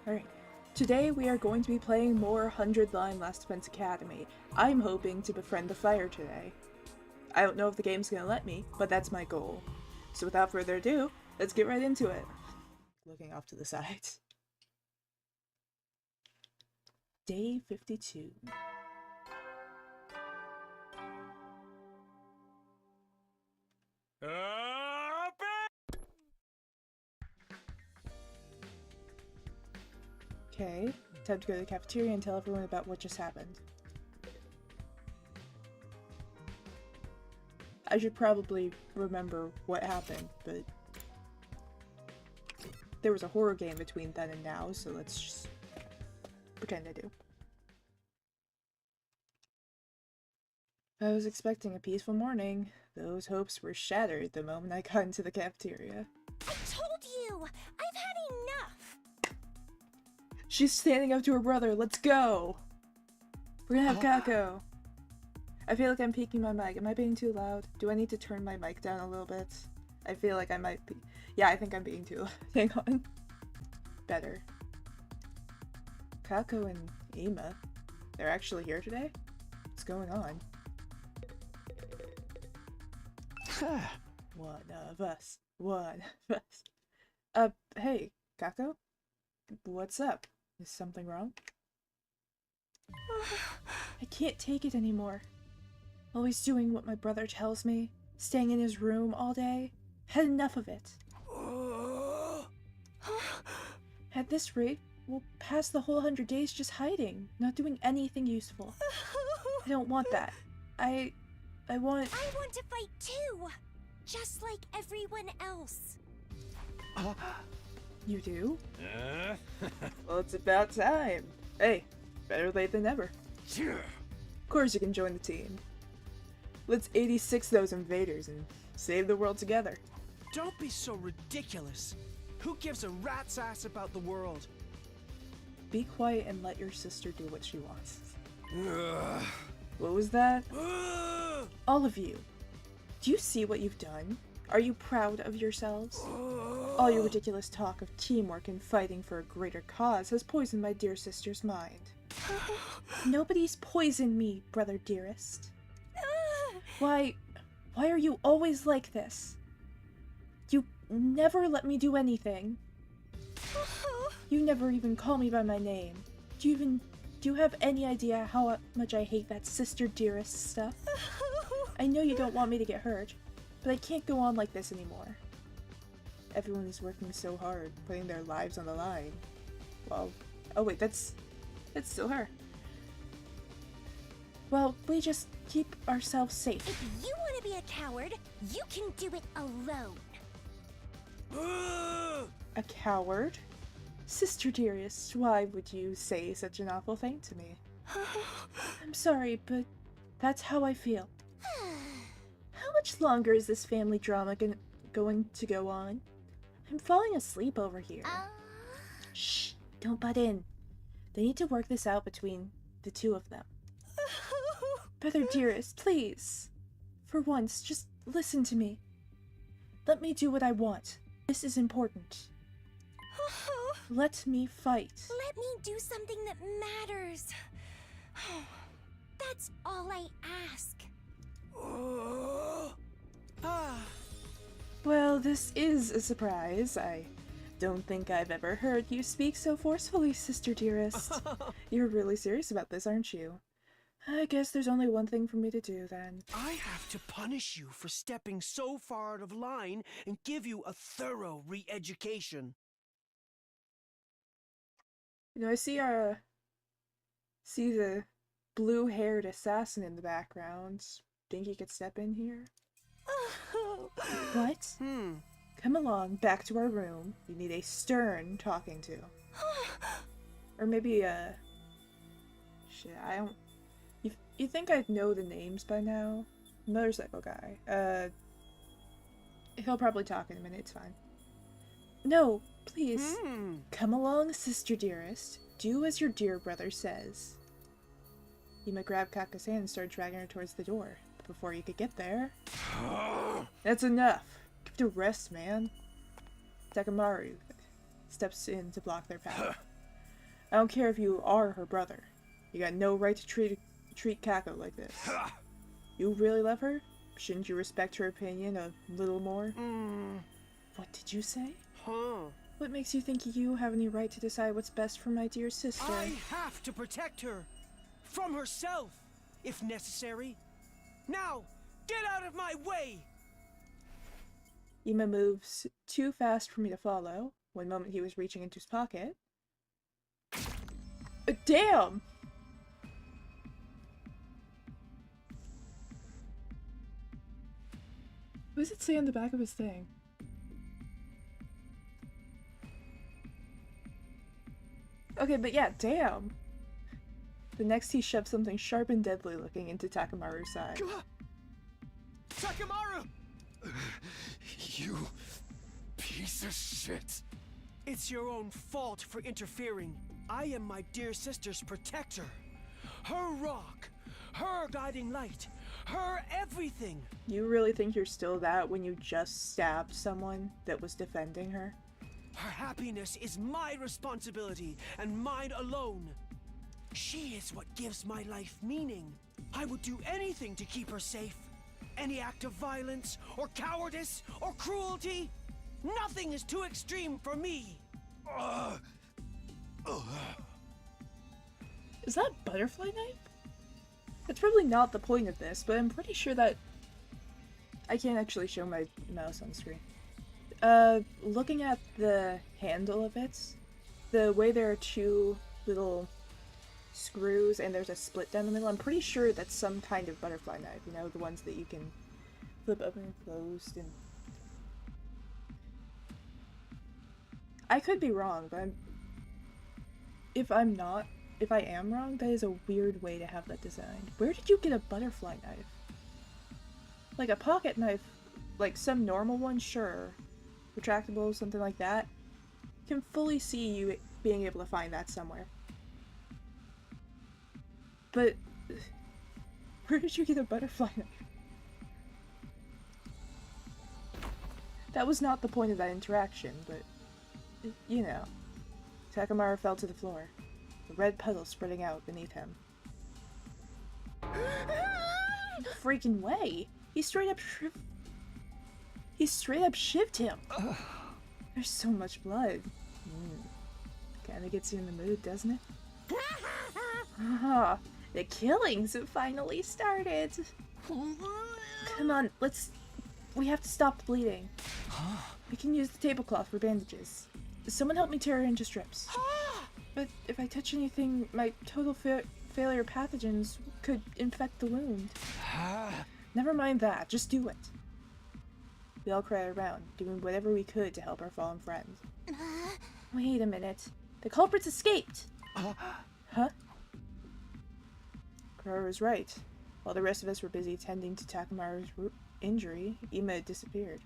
Alright, today we are going to be playing more 100 Line Last Defense Academy. I'm hoping to befriend the fire today. I don't know if the game's gonna let me, but that's my goal. So without further ado, let's get right into it. Looking off to the side. Day 52. Okay, time to go to the cafeteria and tell everyone about what just happened. I should probably remember what happened, but there was a horror game between then and now, so let's just pretend I do. I was expecting a peaceful morning. Those hopes were shattered the moment I got into the cafeteria. I told you! I've had enough! She's standing up to her brother. Let's go! We're gonna have Kako. I feel like I'm peaking my mic. Am I being too loud? Do I need to turn my mic down a little bit? I feel like I might be. Yeah, I think I'm being too loud. Hang on. Better. Kako and Ima. They're actually here today? What's going on? One of us. One of us. Hey, Kako? What's up? Is something wrong? I can't take it anymore. Always doing what my brother tells me. Staying in his room all day. Had enough of it. At this rate, we'll pass the whole 100 days just hiding. Not doing anything useful. I don't want that. I want to fight too! Just like everyone else. You do? Well, it's about time. Hey, better late than never. Of course you can join the team. Let's 86 those invaders and save the world together. Don't be so ridiculous. Who gives a rat's ass about the world? Be quiet and let your sister do what she wants. What was that? All of you. Do you see what you've done? Are you proud of yourselves? All your ridiculous talk of teamwork and fighting for a greater cause has poisoned my dear sister's mind. Nobody's poisoned me, brother dearest. Why are you always like this? You never let me do anything. You never even call me by my name. Do you have any idea how much I hate that sister dearest stuff? I know you don't want me to get hurt, but I can't go on like this anymore. Everyone is working so hard, putting their lives on the line. Well, oh wait, that's still her. Well, we just keep ourselves safe. If you want to be a coward, you can do it alone. A coward? Sister dearest, why would you say such an awful thing to me? I'm sorry, but that's how I feel. How much longer is this family drama going to go on? I'm falling asleep over here. Shh, don't butt in. They need to work this out between the two of them. Brother dearest, please. For once, just listen to me. Let me do what I want. This is important. Let me fight. Let me do something that matters. That's all I ask. Well, this is a surprise. I don't think I've ever heard you speak so forcefully, sister dearest. You're really serious about this, aren't you? I guess there's only one thing for me to do, then. I have to punish you for stepping so far out of line and give you a thorough re-education. You know, I see the blue-haired assassin in the background. Think you could step in here? What? Come along, back to our room. You need a stern talking to. Or maybe shit, I don't... You think I'd know the names by now? Motorcycle guy. He'll probably talk in a minute, it's fine. No, please. Come along, sister dearest. Do as your dear brother says. Yuma grabbed Kaka's hand and started dragging her towards the door. But before you could get there... That's enough! Give it a rest, man. Takamaru steps in to block their path. I don't care if you are her brother. You got no right to treat Kako like this. You really love her? Shouldn't you respect her opinion a little more? What did you say? Huh? What makes you think you have any right to decide what's best for my dear sister? I have to protect her. From herself, if necessary. Now, get out of my way! Ima moves too fast for me to follow. One moment he was reaching into his pocket. Damn! What does it say on the back of his thing? Okay, but yeah, damn. The next he shoved something sharp and deadly looking into Takamaru's side. Takamaru! You piece of shit. It's your own fault for interfering. I am my dear sister's protector. Her rock, her guiding light, her everything. You really think you're still that when you just stabbed someone that was defending her? Her happiness is my responsibility and mine alone. She is what gives my life meaning. I would do anything to keep her safe. Any act of violence, or cowardice, or cruelty, nothing is too extreme for me. Is that a butterfly knife? That's probably not the point of this, but I'm pretty sure that... I can't actually show my mouse on screen. Looking at the handle of it, the way there are two little screws and there's a split down the middle, I'm pretty sure that's some kind of butterfly knife, you know, the ones that you can flip open and closed. And I could be wrong, but if I am wrong, that is a weird way to have that designed. Where did you get a butterfly knife? Like a pocket knife, like some normal one, sure. Retractable, something like that. Can fully see you being able to find that somewhere. But where did you get a butterfly knife? That was not the point of that interaction, but you know. Takamaru fell to the floor, the red puddle spreading out beneath him. No freaking way! He straight up shivved him! There's so much blood. Kinda gets you in the mood, doesn't it? Ah, the killings have finally started! Come on, we have to stop the bleeding. We can use the tablecloth for bandages. Someone help me tear her into strips. But if I touch anything, my total failure pathogens could infect the wound. Never mind that, just do it. We all crowded around, doing whatever we could to help our fallen friend. Wait a minute. The culprits escaped! Huh? Kara was right. While the rest of us were busy tending to Takamaru's injury, Ima had disappeared.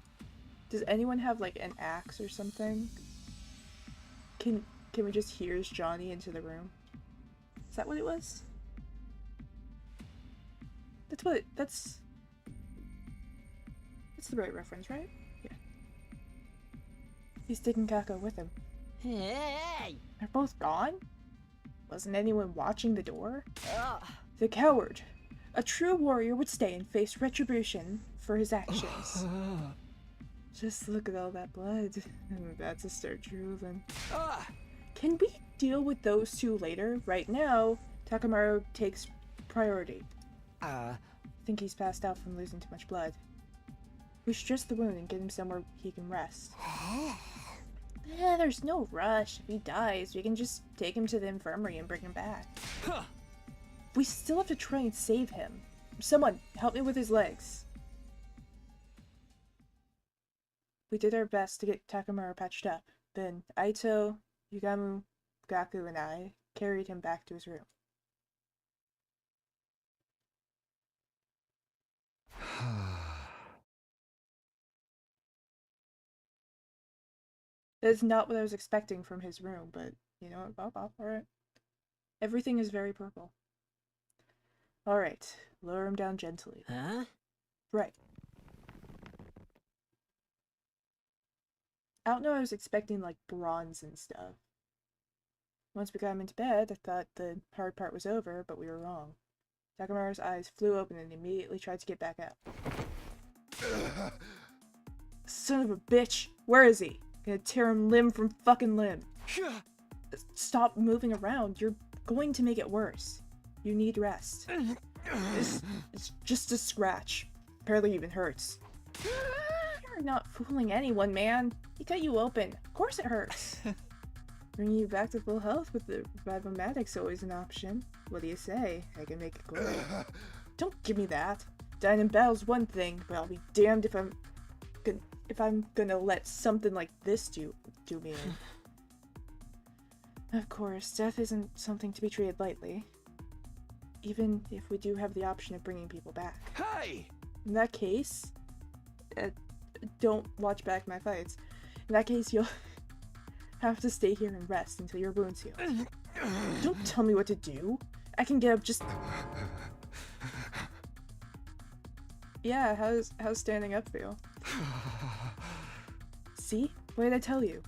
Does anyone have, like, an axe or something? Can we just hear Johnny into the room? Is that what it was? That's the right reference, right? Yeah. He's taking Kako with him. Hey! They're both gone? Wasn't anyone watching the door? The coward. A true warrior would stay and face retribution for his actions. Just look at all that blood. I'm about to start drooling. Can we deal with those two later? Right now, Takamaru takes priority. I think he's passed out from losing too much blood. We should dress the wound and get him somewhere he can rest. There's no rush. If he dies, we can just take him to the infirmary and bring him back. We still have to try and save him. Someone, help me with his legs. We did our best to get Takamaru patched up. Then Aito, Yugamu, Gaku, and I carried him back to his room. That's not what I was expecting from his room, but you know what, alright. Everything is very purple. Alright, lower him down gently. Huh? Right. I don't know, I was expecting like bronze and stuff. Once we got him into bed, I thought the hard part was over, but we were wrong. Takamaru's eyes flew open and immediately tried to get back up. Son of a bitch! Where is he? Gonna tear him limb from fucking limb. Stop moving around. You're going to make it worse. You need rest. It's just a scratch. Barely even hurts. You're not fooling anyone, man. He cut you open. Of course it hurts. Bringing you back to full health with the Revimatic's always an option. What do you say? I can make it great. Don't give me that. Dying in battle's one thing, but I'll be damned if I'm gonna let something like this do me in. Of course, death isn't something to be treated lightly. Even if we do have the option of bringing people back. Hey! In that case, don't watch back my fights. In that case, you'll have to stay here and rest until your wounds heal. Don't tell me what to do. I can get up just... Yeah, how's standing up feel? See? What did I tell you?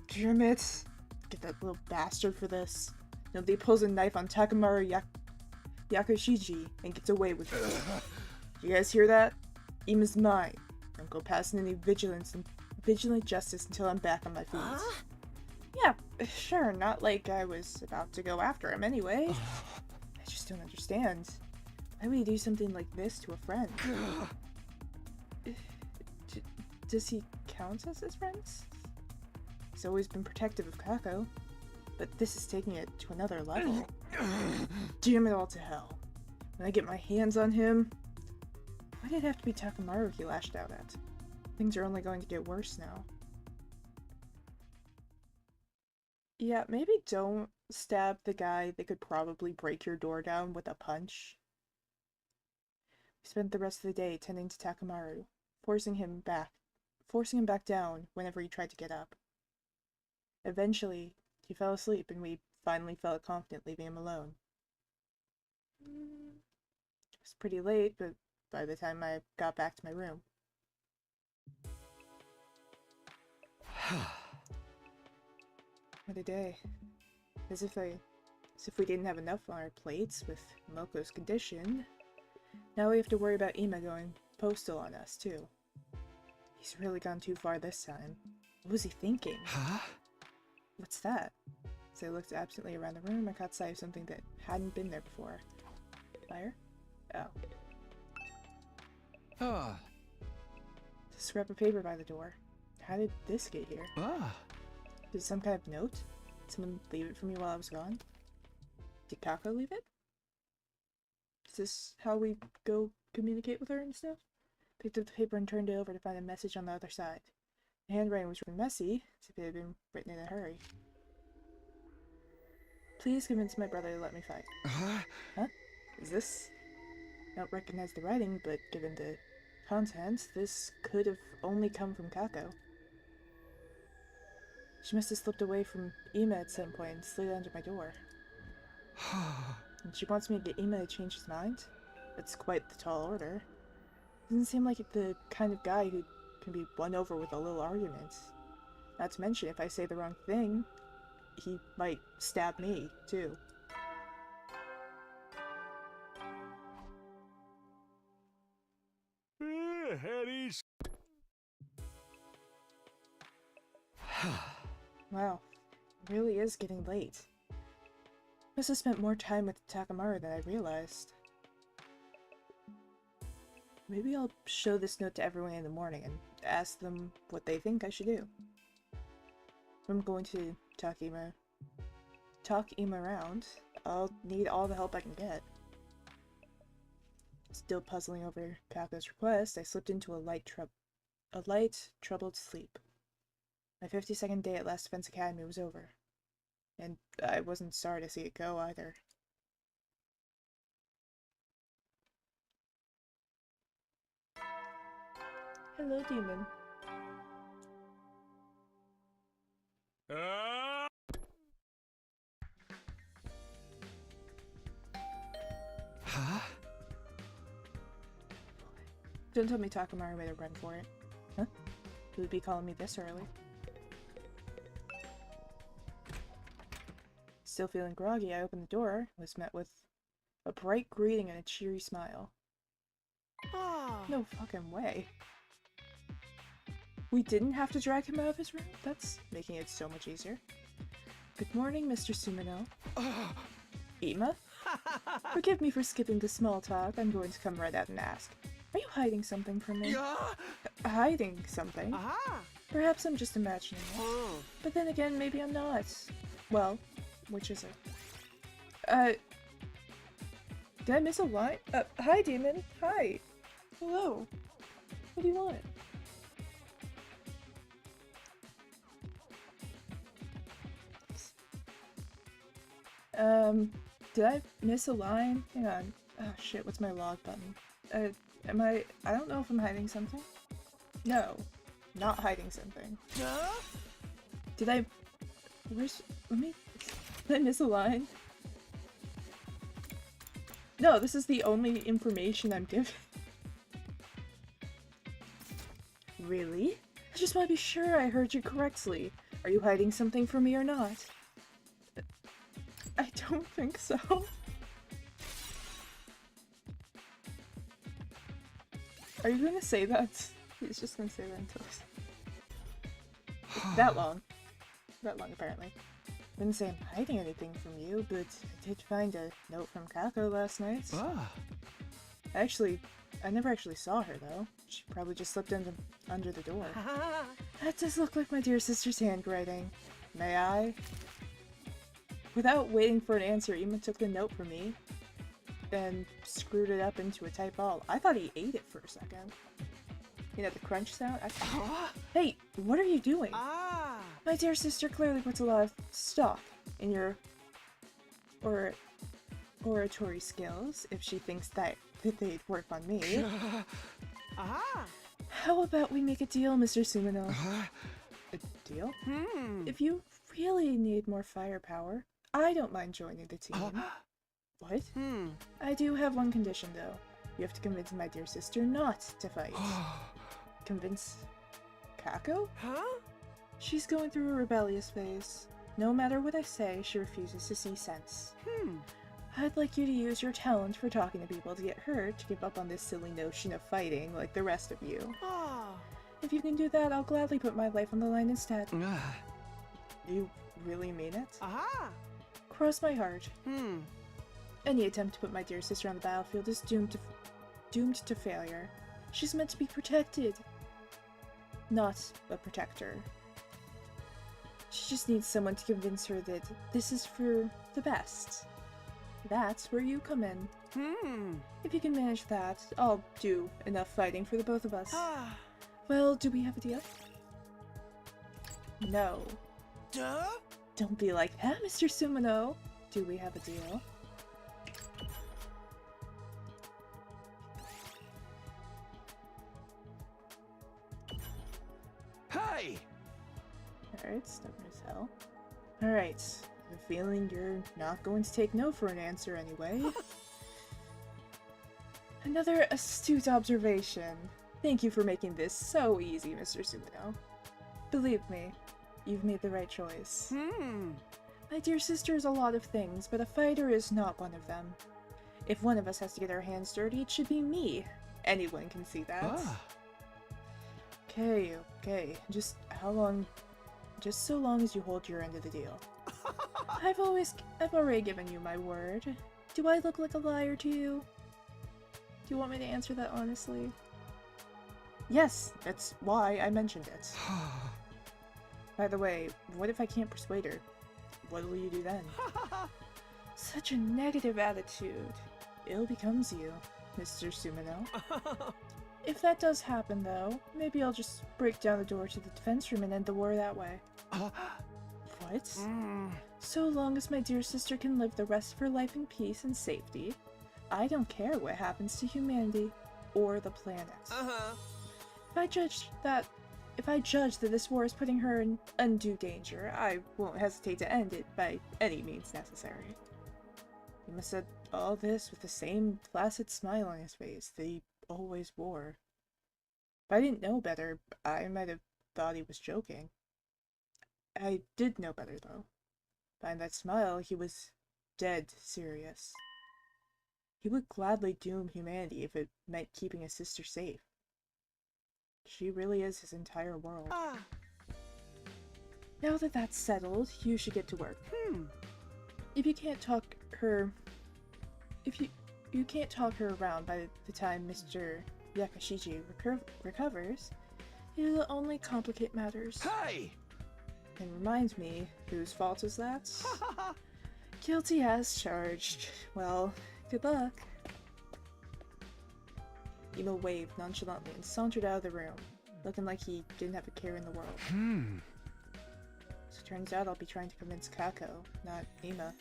Damn it. Get that little bastard for this. Nobody pulls a knife on Takamaru Yakushiji and gets away with it. You guys hear that? Ima's mine. Don't go passing any vigilant justice until I'm back on my feet. Yeah, sure, not like I was about to go after him anyway. I just don't understand. Why would you do something like this to a friend? Does he count as his friend? He's always been protective of Kako, but this is taking it to another level. Damn it all to hell. When I get my hands on him... Why did it have to be Takamaru he lashed out at? Things are only going to get worse now. Yeah, maybe don't stab the guy that could probably break your door down with a punch. We spent the rest of the day tending to Takamaru, forcing him back down whenever he tried to get up. Eventually, he fell asleep and we finally felt confident leaving him alone. It was pretty late, but by the time I got back to my room. What a day. As if we didn't have enough on our plates with Moko's condition. Now we have to worry about Ima going postal on us, too. He's really gone too far this time. What was he thinking? Huh? What's that? As I looked absently around the room, I caught sight of something that hadn't been there before. Fire? Oh. Ah. The scrap of paper by the door. How did this get here? Ah. Is it some kind of note? Did someone leave it for me while I was gone? Did Kako leave it? Is this how we go communicate with her and stuff? Picked up the paper and turned it over to find a message on the other side. The handwriting was written messy, as if it had been written in a hurry. Please convince my brother to let me fight. Huh? Is this... I don't recognize the writing, but given the contents, this could have only come from Kako. She must have slipped away from Ima at some point and slid under my door. And she wants me to get Ima to change his mind? That's quite the tall order. Doesn't seem like the kind of guy who can be won over with a little argument. Not to mention, if I say the wrong thing, he might stab me, too. Wow, it really is getting late. Must have spent more time with Takamaru than I realized. Maybe I'll show this note to everyone in the morning and ask them what they think I should do. I'm going to talk Ima around. I'll need all the help I can get. Still puzzling over Kako's request, I slipped into a light, troubled sleep. My 52nd day at Last Defense Academy was over. And I wasn't sorry to see it go, either. Hello, demon. Huh? Don't tell me Takamaru made a run for it. Huh? Who would be calling me this early? Still feeling groggy, I opened the door and was met with a bright greeting and a cheery smile. Ah. No fucking way. We didn't have to drag him out of his room? That's making it so much easier. Good morning, Mr. Sumino. Ima? Forgive me for skipping the small talk. I'm going to come right out and ask. Are you hiding something from me? Yeah. Hiding something? Aha. Perhaps I'm just imagining it. Oh. But then again, maybe I'm not. Well, which is it? Did I miss a line? Hi, demon. Hi. Hello. What do you want? Did I miss a line? Hang on. Oh shit, what's my log button? I don't know if I'm hiding something. No. Not hiding something. Duh? Did I did I miss a line? No, this is the only information I'm given. Really? I just want to be sure I heard you correctly. Are you hiding something from me or not? I don't think so. Are you gonna say that? He's just gonna say that until it's that long. That long, apparently. Wouldn't say I'm hiding anything from you, but I did find a note from Kako last night. Ah. I never actually saw her, though. She probably just slipped under the door. That does look like my dear sister's handwriting. May I? Without waiting for an answer, Ima took the note from me and screwed it up into a tight ball. I thought he ate it for a second. You know, the crunch sound? Hey, what are you doing? Ah. My dear sister clearly puts a lot of stock in your oratory skills if she thinks that they'd work on me. Aha. How about we make a deal, Mr. Sumino? A deal? If you really need more firepower, I don't mind joining the team. What? I do have one condition, though. You have to convince my dear sister not to fight. Convince Kako? Huh? She's going through a rebellious phase. No matter what I say, she refuses to see sense. I'd like you to use your talent for talking to people to get her to give up on this silly notion of fighting like the rest of you. Ah. If you can do that, I'll gladly put my life on the line instead. You really mean it? Aha. Cross my heart. Any attempt to put my dear sister on the battlefield is doomed to failure. She's meant to be protected, not a protector. She just needs someone to convince her that this is for the best. That's where you come in. If you can manage that, I'll do enough fighting for the both of us. Well, do we have a deal? No. Duh? Don't be like that, Mr. Sumino. Do we have a deal? Hey! Alright, stubborn as hell. Alright, I have a feeling you're not going to take no for an answer anyway. Another astute observation. Thank you for making this so easy, Mr. Sumino. Believe me, you've made the right choice. My dear sister is a lot of things, but a fighter is not one of them. If one of us has to get our hands dirty, it should be me. Anyone can see that. Okay. Just so long as you hold your end of the deal. I've already given you my word. Do I look like a liar to you? Do you want me to answer that honestly? Yes, that's why I mentioned it. By the way, what if I can't persuade her? What will you do then? Such a negative attitude. Ill becomes you, Mr. Sumino. If that does happen, though, maybe I'll just break down the door to the defense room and end the war that way. What? So long as my dear sister can live the rest of her life in peace and safety, I don't care what happens to humanity or the planet. If I judge that this war is putting her in undue danger, I won't hesitate to end it by any means necessary. He must have said all this with the same placid smile on his face that he always wore. If I didn't know better, I might have thought he was joking. I did know better, though. Behind that smile, he was dead serious. He would gladly doom humanity if it meant keeping his sister safe. She really is his entire world. Ah. Now that that's settled, you should get to work. If you can't talk her... If you can't talk her around by the time Mr. Yakashiji recovers, it'll only complicate matters. Hey! And reminds me, whose fault is that? Guilty as charged. Well, good luck. Emo waved nonchalantly and sauntered out of the room, looking like he didn't have a care in the world. So it turns out I'll be trying to convince Kako, not Ema.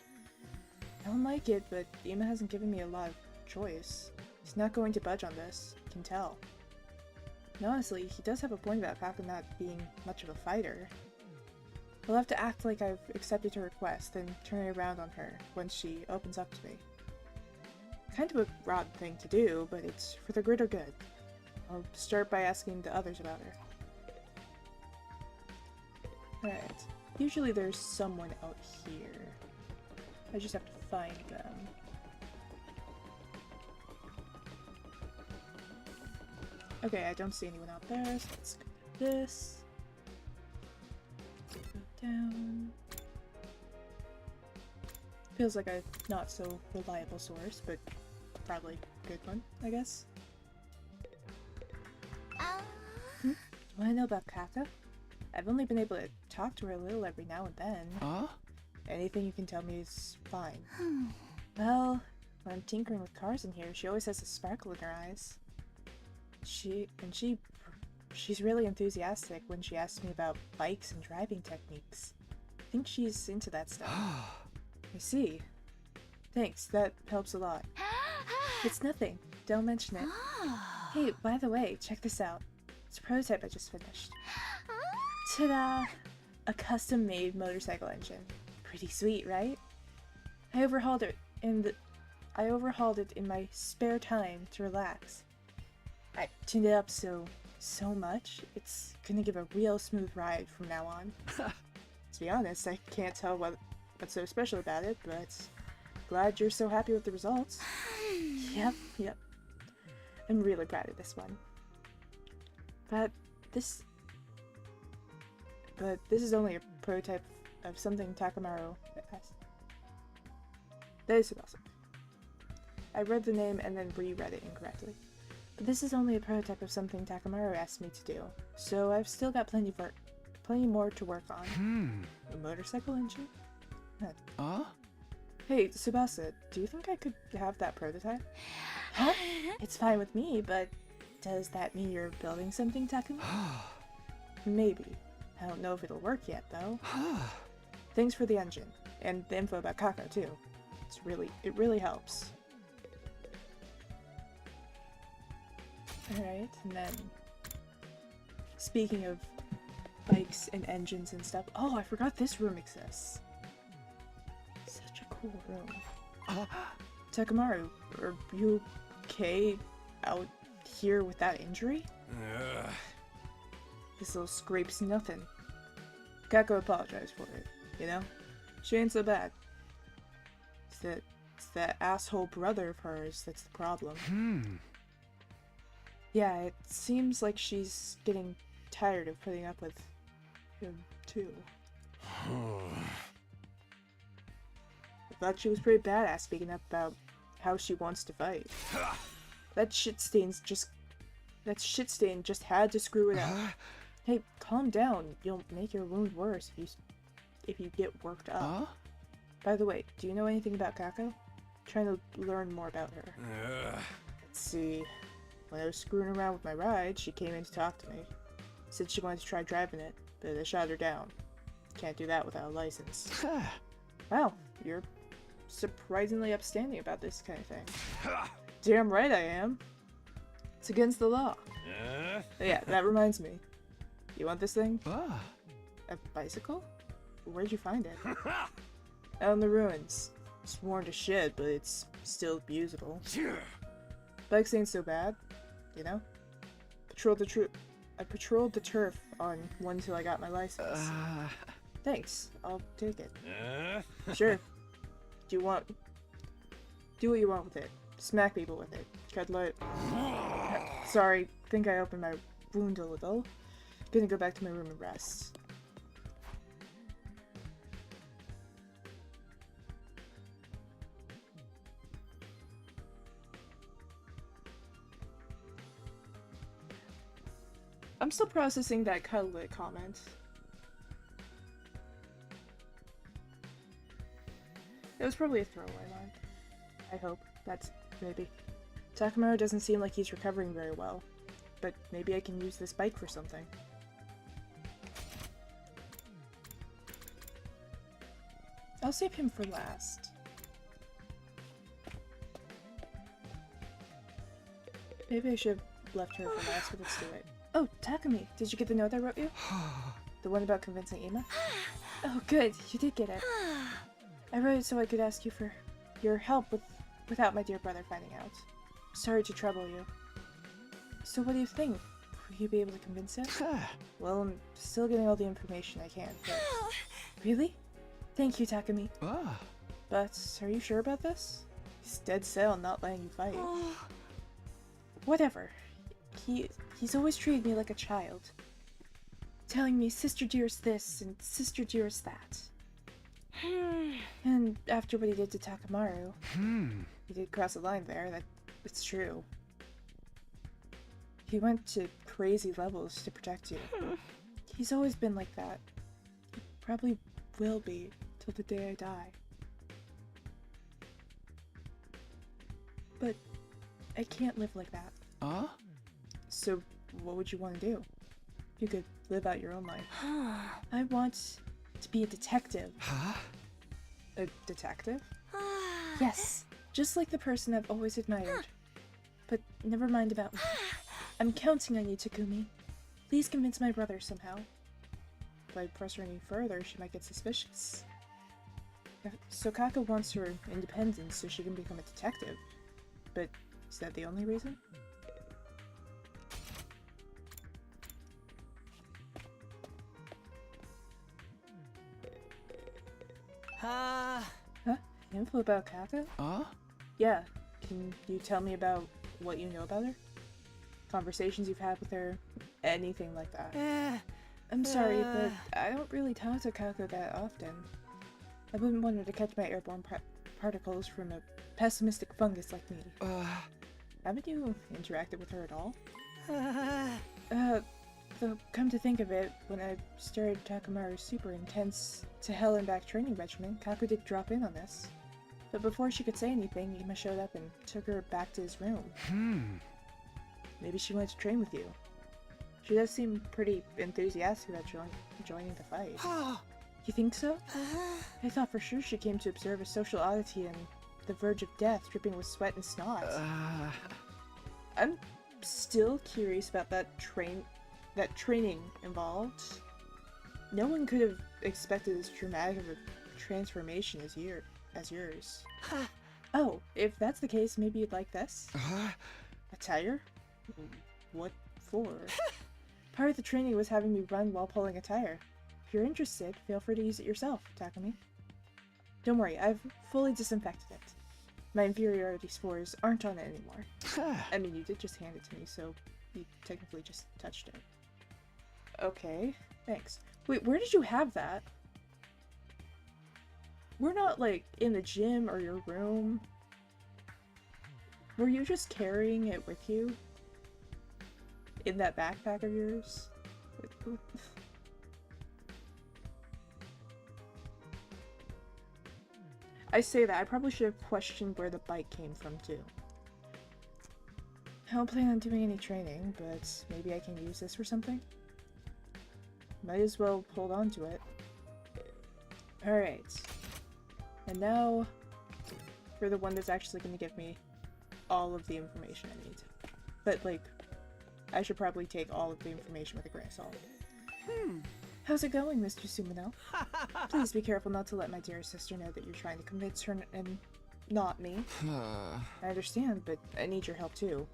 I don't like it, but Ema hasn't given me a lot of choice. He's not going to budge on this, I can tell. And honestly, he does have a point about Kako not being much of a fighter. I'll have to act like I've accepted her request, then turn it around on her once she opens up to me. Kind of a rotten thing to do, but it's for the greater good. I'll start by asking the others about her. Alright. Usually there's someone out here. I just have to find them. Okay, I don't see anyone out there, so let's go to this. Go down. Feels like a not so reliable source, but probably a good one, I guess. Wanna know about Kaka? I've only been able to talk to her a little every now and then. Anything you can tell me is fine. Well, when I'm tinkering with cars in here, she always has a sparkle in her eyes. She's really enthusiastic when she asks me about bikes and driving techniques. I think she's into that stuff. I see. Thanks, that helps a lot. It's nothing. Don't mention it. Hey, by the way, check this out. It's a prototype I just finished. Ta-da! A custom-made motorcycle engine. Pretty sweet, right? I overhauled it in my spare time to relax. I tuned it up so much, it's gonna give a real smooth ride from now on. To be honest, I can't tell what's so special about it, but glad you're so happy with the results. Yep. I'm really proud of this one. But this is only a prototype of something Takamaru has. That is awesome. I read the name and then reread it incorrectly. But this is only a prototype of something Takamaru asked me to do, so I've still got plenty more to work on. A motorcycle engine? Hey, Tsubasa, do you think I could have that prototype? Huh? It's fine with me, but does that mean you're building something, Takumi? Maybe. I don't know if it'll work yet, though. Thanks for the engine, and the info about Kako, too. It really helps. Alright, and then... Speaking of bikes and engines and stuff... Oh, I forgot this room exists. Such a cool room. Takamaru, are you okay out here with that injury? This little scrape's nothing. Kako apologized for it, you know? She ain't so bad. It's that asshole brother of hers that's the problem. Yeah, it seems like she's getting tired of putting up with him, too. I thought she was pretty badass speaking up about how she wants to fight. That shit stain just had to screw it up. Hey, calm down. You'll make your wound worse if you get worked up. By the way, do you know anything about Kako? I'm trying to learn more about her. Let's see. When I was screwing around with my ride, she came in to talk to me. Said she wanted to try driving it, but I shot her down. Can't do that without a license. Wow, you're surprisingly upstanding about this kind of thing. Damn right I am. It's against the law. Yeah, that reminds me. You want this thing? A bicycle? Where'd you find it? Out in the ruins. It's worn to shit, but it's still usable. Bikes ain't so bad, you know? I patrolled the turf on one till I got my license. Thanks. I'll take it. Sure. Do what you want with it. Smack people with it. Cuddle it. Sorry, think I opened my wound a little. Gonna go back to my room and rest. I'm still processing that cuddle it comment. It was probably a throwaway line. I hope. That's maybe. Takamaru doesn't seem like he's recovering very well, but maybe I can use this bike for something. I'll save him for last. Maybe I should have left her for last, but let's do it. Oh, Takumi, did you get the note I wrote you? The one about convincing Ima? Oh, good, you did get it. I wrote it so I could ask you for your help without my dear brother finding out. Sorry to trouble you. So what do you think? Will you be able to convince him? Well, I'm still getting all the information I can, but... Really? Thank you, Takumi. But, are you sure about this? He's dead set on not letting you fight. Whatever. He's always treated me like a child. Telling me sister dearest this and sister dearest that. And after what he did to Takamaru, he did cross a line there, it's true. He went to crazy levels to protect you. He's always been like that. He probably will be till the day I die. But I can't live like that. So what would you want to do? You could live out your own life. I want to be a detective. A detective? Yes, just like the person I've always admired. But never mind about me. I'm counting on you, Takumi. Please convince my brother somehow. If I press her any further, she might get suspicious. Sokaka wants her independence so she can become a detective. But is that the only reason? Huh? Info about Kaka? Yeah. Can you tell me about what you know about her? Conversations you've had with her? Anything like that. I'm sorry, but I don't really talk to Kaka that often. I wouldn't want her to catch my airborne particles from a pessimistic fungus like me. Haven't you interacted with her at all? Though, come to think of it, when I started Takamaru's super intense to hell and back training regimen, Kaku did drop in on this. But before she could say anything, Ima showed up and took her back to his room. Maybe she wanted to train with you. She does seem pretty enthusiastic about joining the fight. You think so? I thought for sure she came to observe a social oddity on the verge of death, dripping with sweat and snot. I'm still curious about that training involved. No one could have expected as dramatic of a transformation as yours. Oh, if that's the case, maybe you'd like this? A tire? What for? Part of the training was having me run while pulling a tire. If you're interested, feel free to use it yourself, Takumi. Don't worry, I've fully disinfected it. My inferiority spores aren't on it anymore. I mean, you did just hand it to me, so you technically just touched it. Okay, thanks. Wait, where did you have that? We're not, like, in the gym or your room. Were you just carrying it with you? In that backpack of yours? I say that, I probably should have questioned where the bike came from, too. I don't plan on doing any training, but maybe I can use this for something? Might as well hold on to it. Alright. And now, for the one that's actually going to give me all of the information I need. But, like, I should probably take all of the information with a grain of salt. How's it going, Mr. Sumino? Please be careful not to let my dear sister know that you're trying to convince her and not me. I understand, but I need your help too.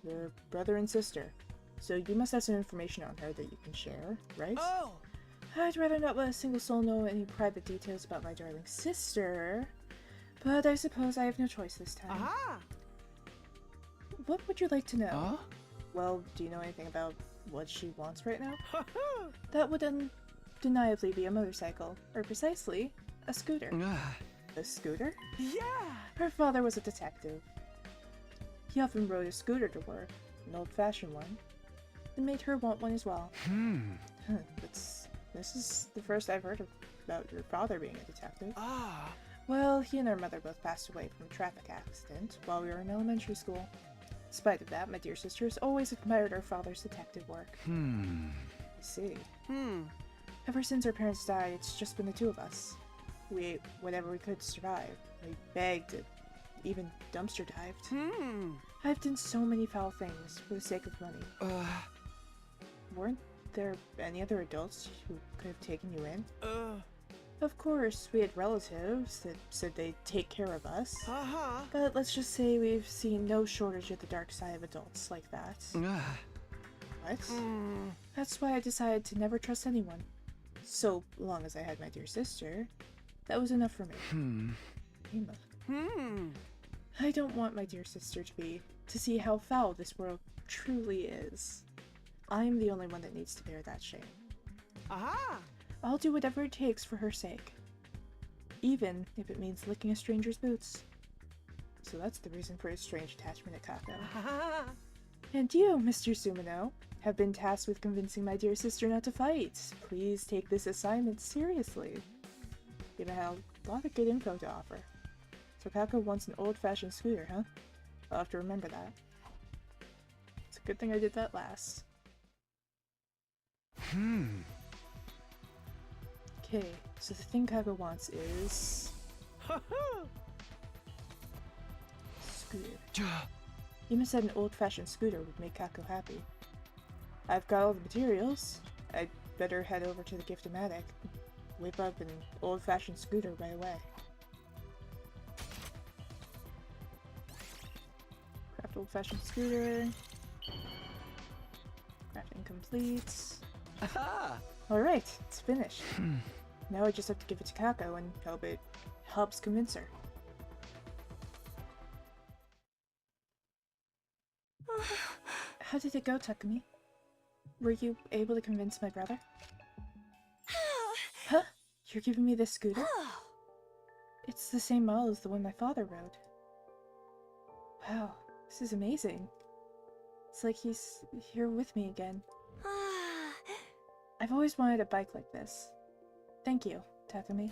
You're brother and sister, so you must have some information on her that you can share, right? I'd rather not let a single soul know any private details about my darling sister, but I suppose I have no choice this time. Aha! What would you like to know? Huh? Well, do you know anything about what she wants right now? That would undeniably be a motorcycle, or precisely, a scooter. Ah. A scooter? Yeah! Her father was a detective. He often rode a scooter to work, an old-fashioned one. It made her want one as well. This is the first I've heard about your father being a detective. Ah! Well, he and our mother both passed away from a traffic accident while we were in elementary school. In spite of that, my dear sister has always admired our father's detective work. I see. Ever since our parents died, it's just been the two of us. We ate whatever we could to survive. We begged, even dumpster dived. I've done so many foul things for the sake of money. Weren't there any other adults who could have taken you in? Of course, we had relatives that said they'd take care of us. But let's just say we've seen no shortage of the dark side of adults like that. What? That's why I decided to never trust anyone. So long as I had my dear sister, that was enough for me. Ima. I don't want my dear sister to see how foul this world truly is. I'm the only one that needs to bear that shame. Aha! I'll do whatever it takes for her sake. Even if it means licking a stranger's boots. So that's the reason for his strange attachment at Kako. And you, Mr. Sumino, have been tasked with convincing my dear sister not to fight. Please take this assignment seriously. You have a lot of good info to offer. So Kako wants an old-fashioned scooter, huh? I'll have to remember that. It's a good thing I did that last. Okay, so the thing Kako wants is... scooter. Ima said an old-fashioned scooter would make Kako happy. I've got all the materials. I'd better head over to the Gift-O-Matic, whip up an old-fashioned scooter right away. Craft old-fashioned scooter. Crafting complete. Alright, it's finished. Now I just have to give it to Kako and hope it helps convince her. How did it go, Takumi? Were you able to convince my brother? Huh? You're giving me this scooter? It's the same model as the one my father rode. Wow, this is amazing. It's like he's here with me again. I've always wanted a bike like this. Thank you, Takumi.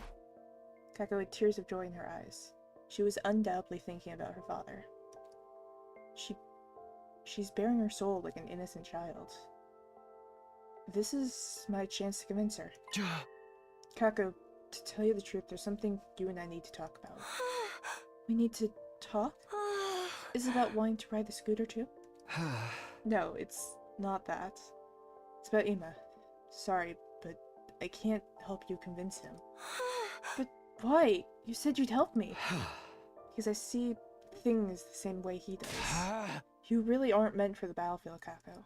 Kako had tears of joy in her eyes. She was undoubtedly thinking about her father. She's bearing her soul like an innocent child. This is my chance to convince her. Kako, to tell you the truth, there's something you and I need to talk about. We need to talk? Is it about wanting to ride the scooter too? No, it's not that. It's about Ima. Sorry, but I can't help you convince him. But why? You said you'd help me. Because I see things the same way he does. You really aren't meant for the battlefield, Kako.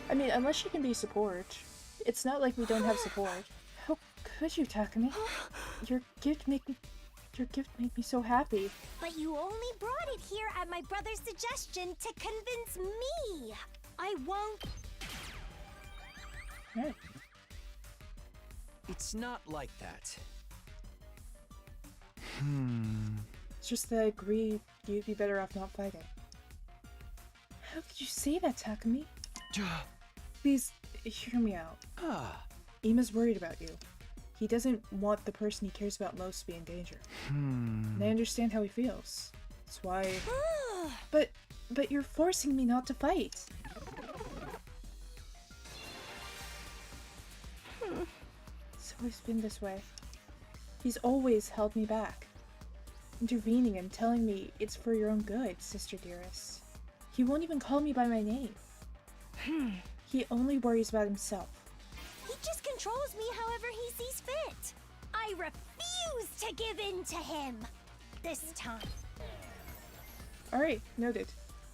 I mean, unless she can be support. It's not like we don't have support. How could you, Takumi? Your gift made me so happy. But you only brought it here at my brother's suggestion to convince me. I won't. Right. It's not like that. It's just that I agree you'd be better off not fighting. How could you say that, Takumi? Please, hear me out. Ima's worried about you. He doesn't want the person he cares about most to be in danger. And I understand how he feels. That's why... But you're forcing me not to fight. It's always been this way. He's always held me back. Intervening and telling me it's for your own good, sister dearest. He won't even call me by my name. He only worries about himself. He just controls me however he sees fit. I refuse to give in to him. This time. Alright, noted.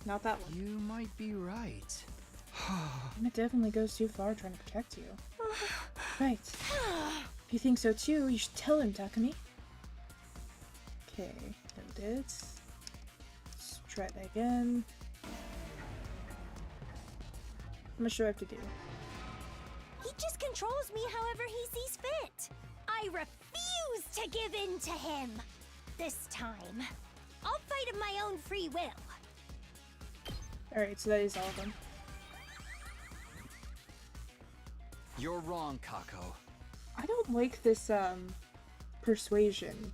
not that one. You might be right. And it definitely goes too far trying to protect you. Right. If you think so too, you should tell him, Takumi. Okay, noted. Let's try that again. How much do I have to do? He just controls me however he sees fit. I refuse to give in to him. This time, I'll fight of my own free will. Alright, so that is all of them. You're wrong, Kako. I don't like this, persuasion.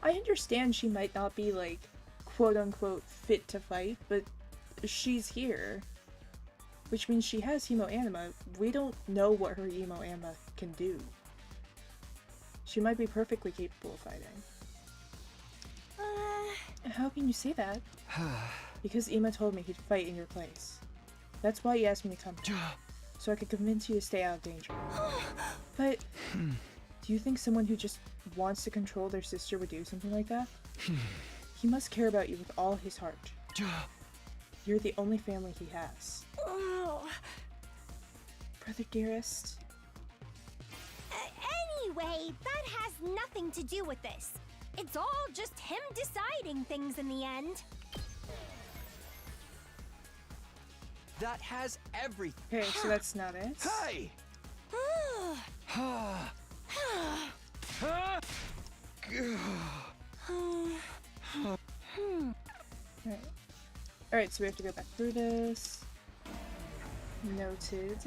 I understand she might not be, like, quote-unquote fit to fight, but she's here. Which means she has Hemo-Anima. We don't know what her Hemo-Anima can do. She might be perfectly capable of fighting. How can you say that? Because Ima told me he'd fight in your place. That's why he asked me to come here. So I could convince you to stay out of danger. But do you think someone who just wants to control their sister would do something like that? He must care about you with all his heart. You're the only family he has. Brother dearest. Anyway, that has nothing to do with this. It's all just him deciding things in the end. That has everything. Okay, so that's not it. Hey! Alright. Alright, so we have to go back through this. Noted.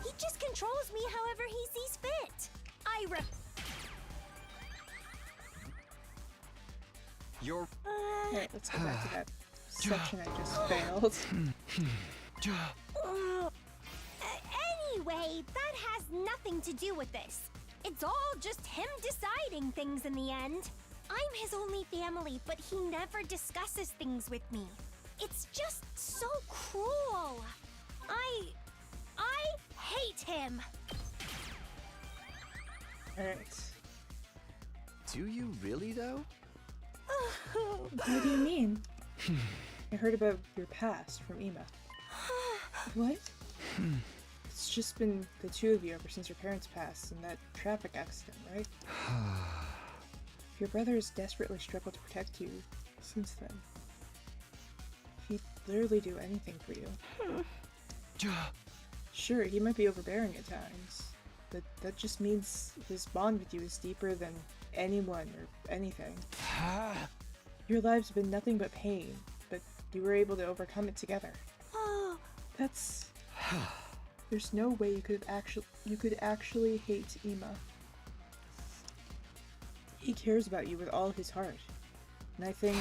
He just controls me however he sees fit. You're Alright, let's go back to that section I just failed. Anyway, that has nothing to do with this. It's all just him deciding things in the end. I'm his only family, but he never discusses things with me. It's just so cruel. I hate him. Alright. Do you really though? What do you mean? I heard about your past from Ima. What? It's just been the two of you ever since your parents passed in that traffic accident, right? Your brother has desperately struggled to protect you since then. He'd literally do anything for you. Sure, he might be overbearing at times, but that just means his bond with you is deeper than anyone or anything. Your lives have been nothing but pain, but you were able to overcome it together. That's... There's no way you could actually hate Ima. He cares about you with all his heart. And I think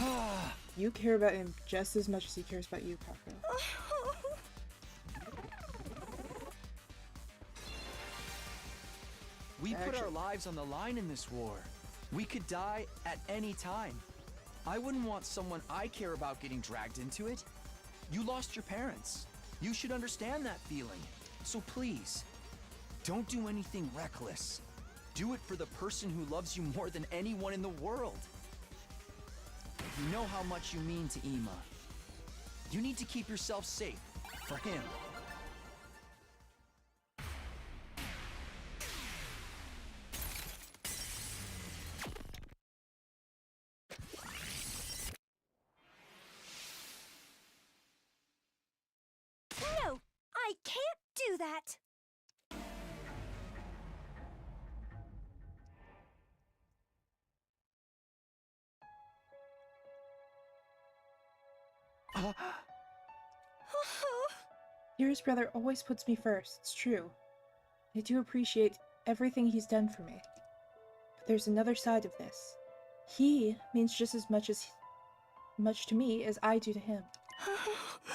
you care about him just as much as he cares about you, Kako. We put our lives on the line in this war. We could die at any time. I wouldn't want someone I care about getting dragged into it. You lost your parents. You should understand that feeling. So please, don't do anything reckless. Do it for the person who loves you more than anyone in the world. You know how much you mean to Ima. You need to keep yourself safe for him. No, I can't do that. Yours brother always puts me first, it's true. I do appreciate everything he's done for me. But there's another side of this. He means just as much to me as I do to him.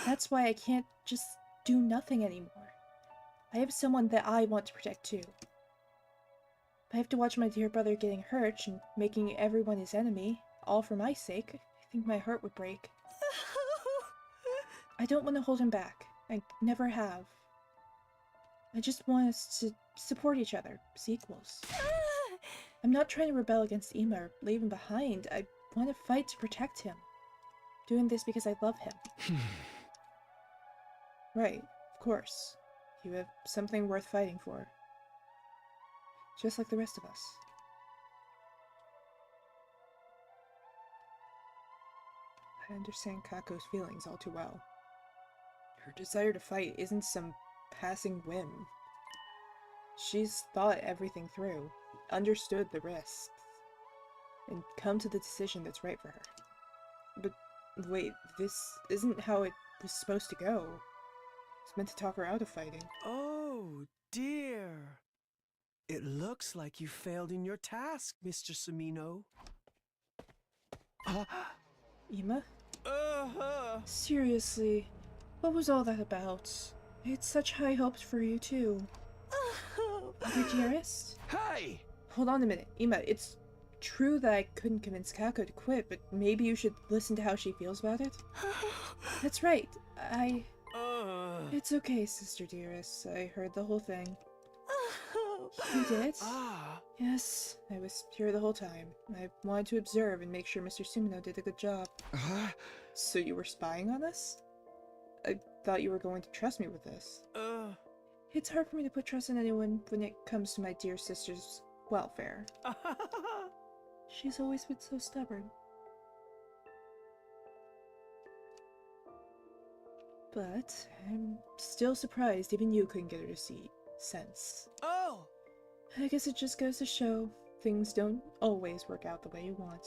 That's why I can't just do nothing anymore. I have someone that I want to protect too. If I have to watch my dear brother getting hurt and making everyone his enemy, all for my sake, I think my heart would break. I don't want to hold him back. I never have. I just want us to support each other as equals. I'm not trying to rebel against Ima or leave him behind. I want to fight to protect him. Doing this because I love him. Right, of course. You have something worth fighting for. Just like the rest of us. I understand Kako's feelings all too well. Her desire to fight isn't some passing whim. She's thought everything through, understood the risks, and come to the decision that's right for her. But wait, this isn't how it was supposed to go. It's meant to talk her out of fighting. Oh, dear. It looks like you failed in your task, Mr. Sumino. Ima? Seriously, what was all that about? I had such high hopes for you, too. Mother dearest? Hey! Hold on a minute, Ima, it's true that I couldn't convince Kako to quit, but maybe you should listen to how she feels about it? That's right, It's okay, sister dearest. I heard the whole thing. You did? Yes, I was here the whole time. I wanted to observe and make sure Mr. Sumino did a good job. So you were spying on us? I thought you were going to trust me with this. It's hard for me to put trust in anyone when it comes to my dear sister's welfare. She's always been so stubborn. But I'm still surprised even you couldn't get her to see sense. Oh! I guess it just goes to show things don't always work out the way you want.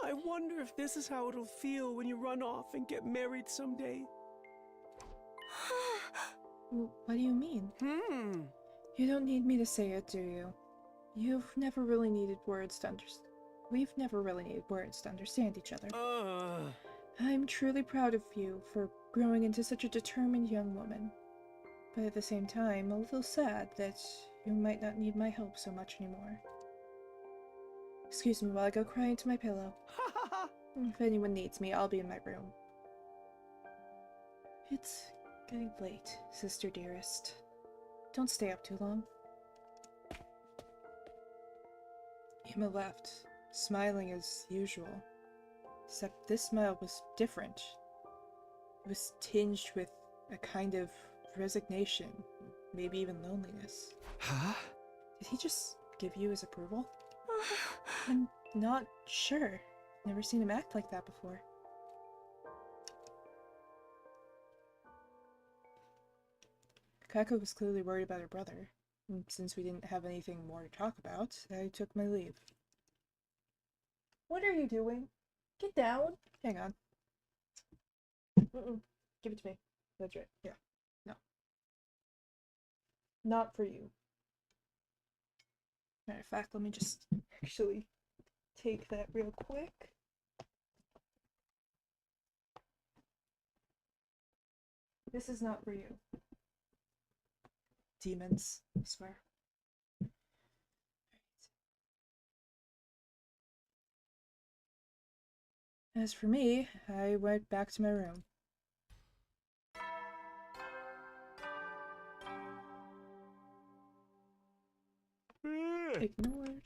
I wonder if this is how it'll feel when you run off and get married someday. What do you mean? You don't need me to say it, do you? You've never really needed words to understand. We've never really needed words to understand each other. I'm truly proud of you for growing into such a determined young woman. But at the same time, a little sad that you might not need my help so much anymore. Excuse me while I go cry into my pillow. If anyone needs me, I'll be in my room. It's getting late, sister dearest. Don't stay up too long. Ima left, smiling as usual. Except this smile was different. It was tinged with a kind of resignation, maybe even loneliness. Did he just give you his approval? I'm not sure. Never seen him act like that before. Kako was clearly worried about her brother, and since we didn't have anything more to talk about, I took my leave. What are you doing? Get down! Hang on. Give it to me. That's right. Yeah. No. Not for you. Matter of fact, let me just actually take that real quick. This is not for you. Demons, I swear. As for me, I went back to my room. Ignored.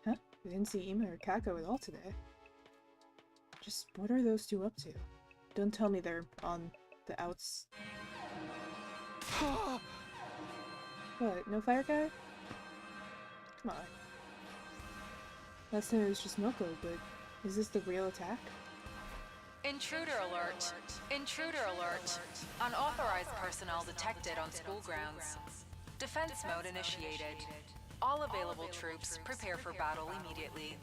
Huh? I didn't see Ima or Kako at all today. Just what are those two up to? Don't tell me they're on the outs. What? No fire guy? Come on. Last time it was just Moko, but is this the real attack? Intruder alert! Intruder alert! Unauthorized personnel detected on school grounds. Defense mode initiated. All available troops prepare for battle immediately.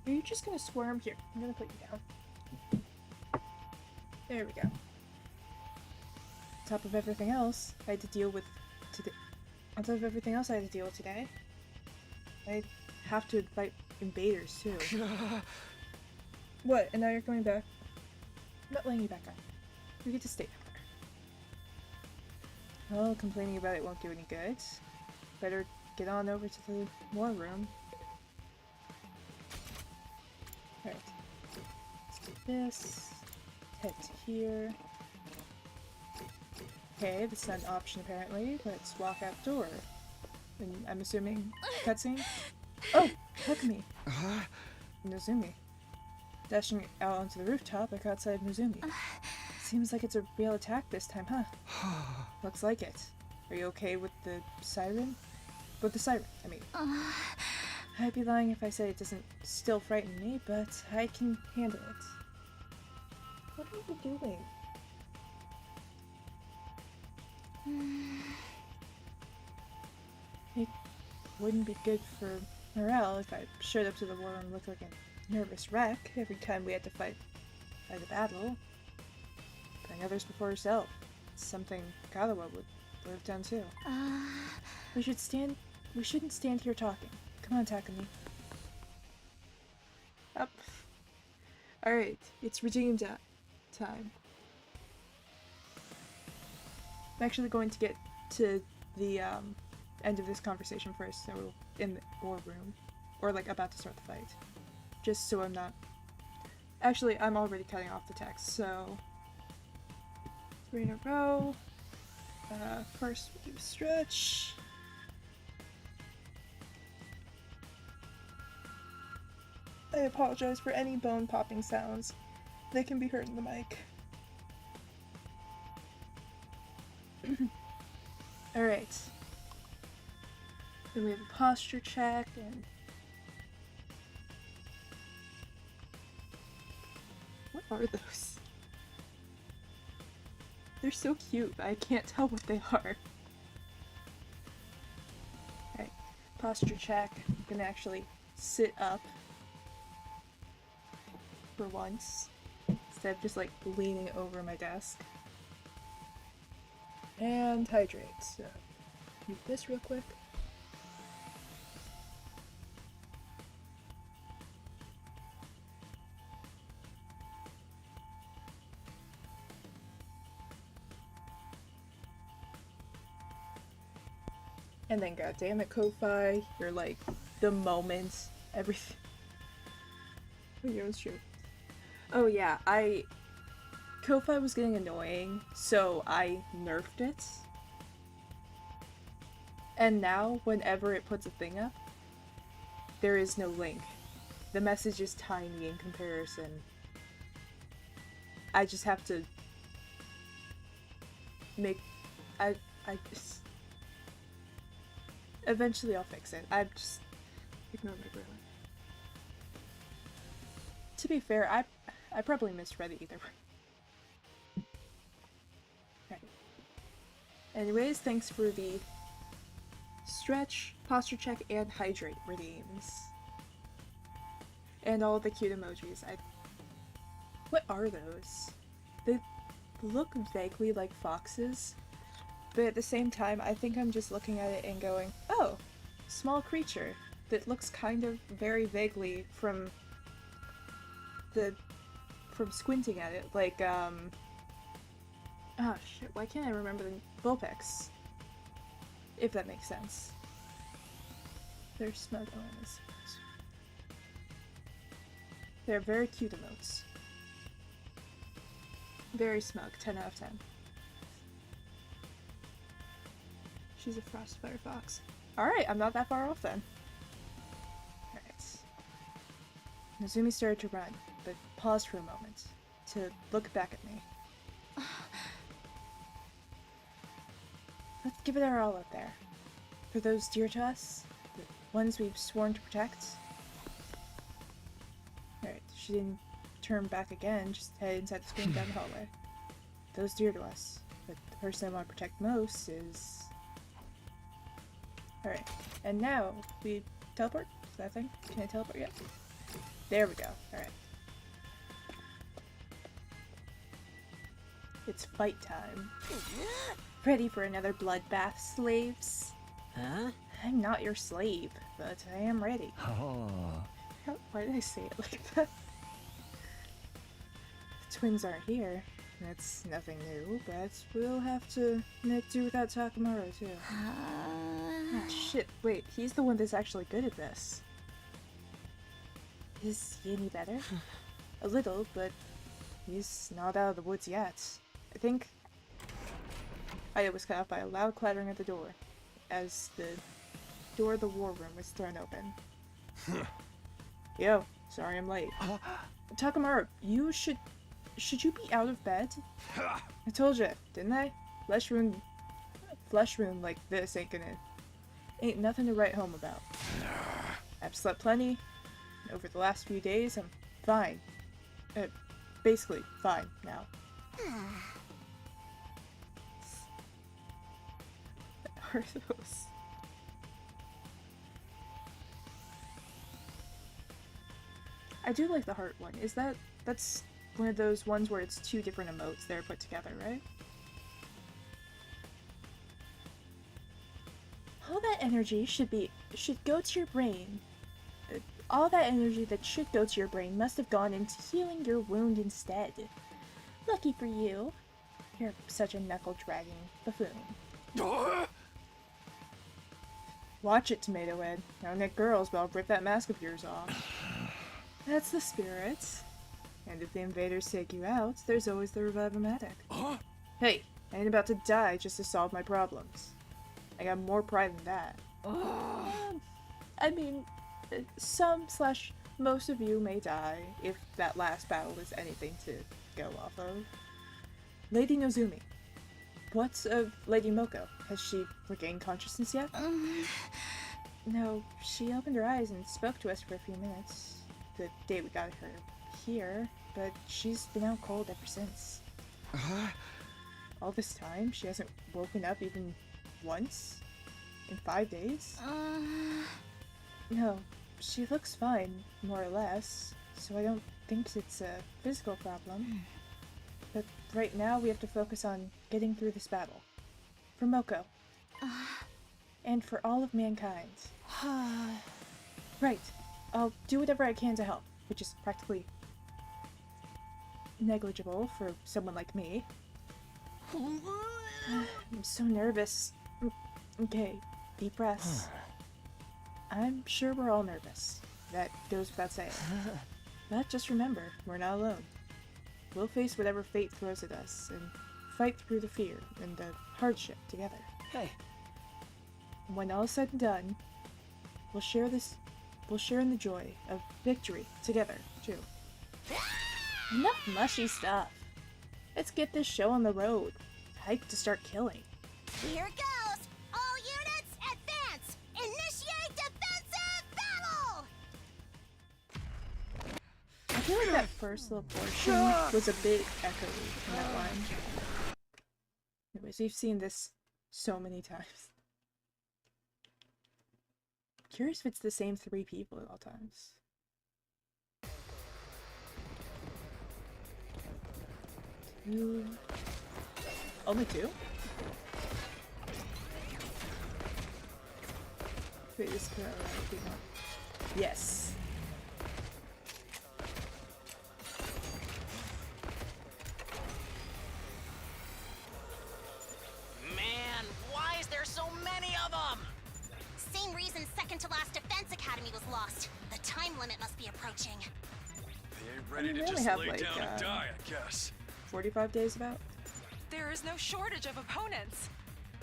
Are you just gonna squirm? Here, I'm gonna put you down. There we go. On top of everything else, I had to deal with today. On top of everything else I had to deal with today, I have to fight invaders too. What? And now you're coming back? I'm not letting you back up. You get to stay down Well, complaining about it won't do any good. Better get on over to the war room. Alright. Let's do this. Head to here. Okay, that's not an option apparently. Let's walk out the door. And I'm assuming cutscene? Oh! Hug me! Nozumi. Dashing out onto the rooftop, I caught outside Nozumi. Seems like it's a real attack this time, huh? Looks like it. Are you okay with the siren? With the siren, I mean. I'd be lying if I said it doesn't still frighten me, but I can handle it. What are you doing? It wouldn't be good for morale if I showed up to the war and looked like a nervous wreck every time we had to fight a battle. Putting others before herself. It's something Kagawa would have done too. We shouldn't stand here talking. Come on, Takumi. Up. Alright, it's redeemed time. I'm actually going to get to the end of this conversation first, so in the war room. Or like about to start the fight. Just so I'm not... Actually, I'm already cutting off the text, so... 3 in a row. First we'll do stretch. I apologize for any bone popping sounds. They can be heard in the mic. Alright. Then we have a posture check and... What are those? They're so cute, but I can't tell what they are. Alright, posture check. I'm gonna actually sit up for once, instead of just like leaning over my desk. And hydrate, so do this real quick. And then, goddammit, Ko-Fi, you're like the moment, everything. Yeah, it's true. Oh yeah, Ko-Fi was getting annoying, so I nerfed it. And now, whenever it puts a thing up, there is no link. The message is tiny in comparison. I just have to make... I just... Eventually I'll fix it. I just ignore my brother. To be fair, I probably misread it either way. Right. Anyways, thanks for the stretch, posture check, and hydrate redeems. And all the cute emojis. What are those? They look vaguely like foxes. But at the same time, I think I'm just looking at it and going, oh, small creature that looks kind of very vaguely from squinting at it, like, oh shit, why can't I remember the Vulpix? If that makes sense. They're smug emotes. They're very cute emotes. Very smug, 10 out of 10. She's a Frostfire Fox. Alright, I'm not that far off then. Alright. Nozumi started to run, but paused for a moment to look back at me. Let's give it our all out there. For those dear to us, the ones we've sworn to protect. Alright, she didn't turn back again, just head inside the screen down the hallway. Those dear to us, but the person I want to protect most is... Alright, and now we teleport? Is that a thing? Can I teleport yet? There we go. Alright. It's fight time. Ready for another bloodbath, slaves? Huh? I'm not your slave, but I am ready. Oh. Why did I say it like that? The twins aren't here. That's nothing new, but we'll have to make do without Takamaru too. Ah, shit, wait, he's the one that's actually good at this. Is he any better? A little, but he's not out of the woods yet. I think I was cut off by a loud clattering at the door as the door of the war room was thrown open. Yo, sorry I'm late. Takamaru, you should you be out of bed? I told you, didn't I? Flesh wound like this ain't nothing to write home about. I've slept plenty. Over the last few days, I'm fine. Basically fine now. What are those? I do like the heart one. That's one of those ones where it's two different emotes that are put together, right? All that energy should go to your brain. All that energy that should go to your brain must have gone into healing your wound instead. Lucky for you. You're such a knuckle-dragging buffoon. Watch it, Tomato Head. Now Nick girls, well, rip that mask of yours off. That's the spirit. And if the invaders take you out, there's always the Revive-O-Matic. Hey, I ain't about to die just to solve my problems. I got more pride than that. I mean, most of you may die if that last battle is anything to go off of. Lady Nozumi. What's of Lady Moko? Has she regained consciousness yet? No, she opened her eyes and spoke to us for a few minutes. The day we got her here, but she's been out cold ever since. All this time, she hasn't woken up even once? In 5 days? No, she looks fine, more or less, so I don't think it's a physical problem. But right now, we have to focus on getting through this battle. For Moko. And for all of mankind. Right. I'll do whatever I can to help, which is practically negligible for someone like me. I'm so nervous. Okay, deep breaths. I'm sure we're all nervous. That goes without saying. But just remember, we're not alone. We'll face whatever fate throws at us and fight through the fear and the hardship together. Hey. When all is said and done, we'll share in the joy of victory together, too. Enough mushy stuff. Let's get this show on the road. Hyped to start killing. Here goes! All units, advance! Initiate defensive battle! I feel like that first little portion was a bit echoey in that line. Anyways, we've seen this so many times. Curious if it's the same 3 people at all times. Two. Only 2? Wait, this could already be not. Yes. Man, why is there so many of them? Same reason second to last Defense Academy was lost. The time limit must be approaching. They ain't ready I mean, to we only just have, lay like, down and die, I guess. 45 days about? There is no shortage of opponents.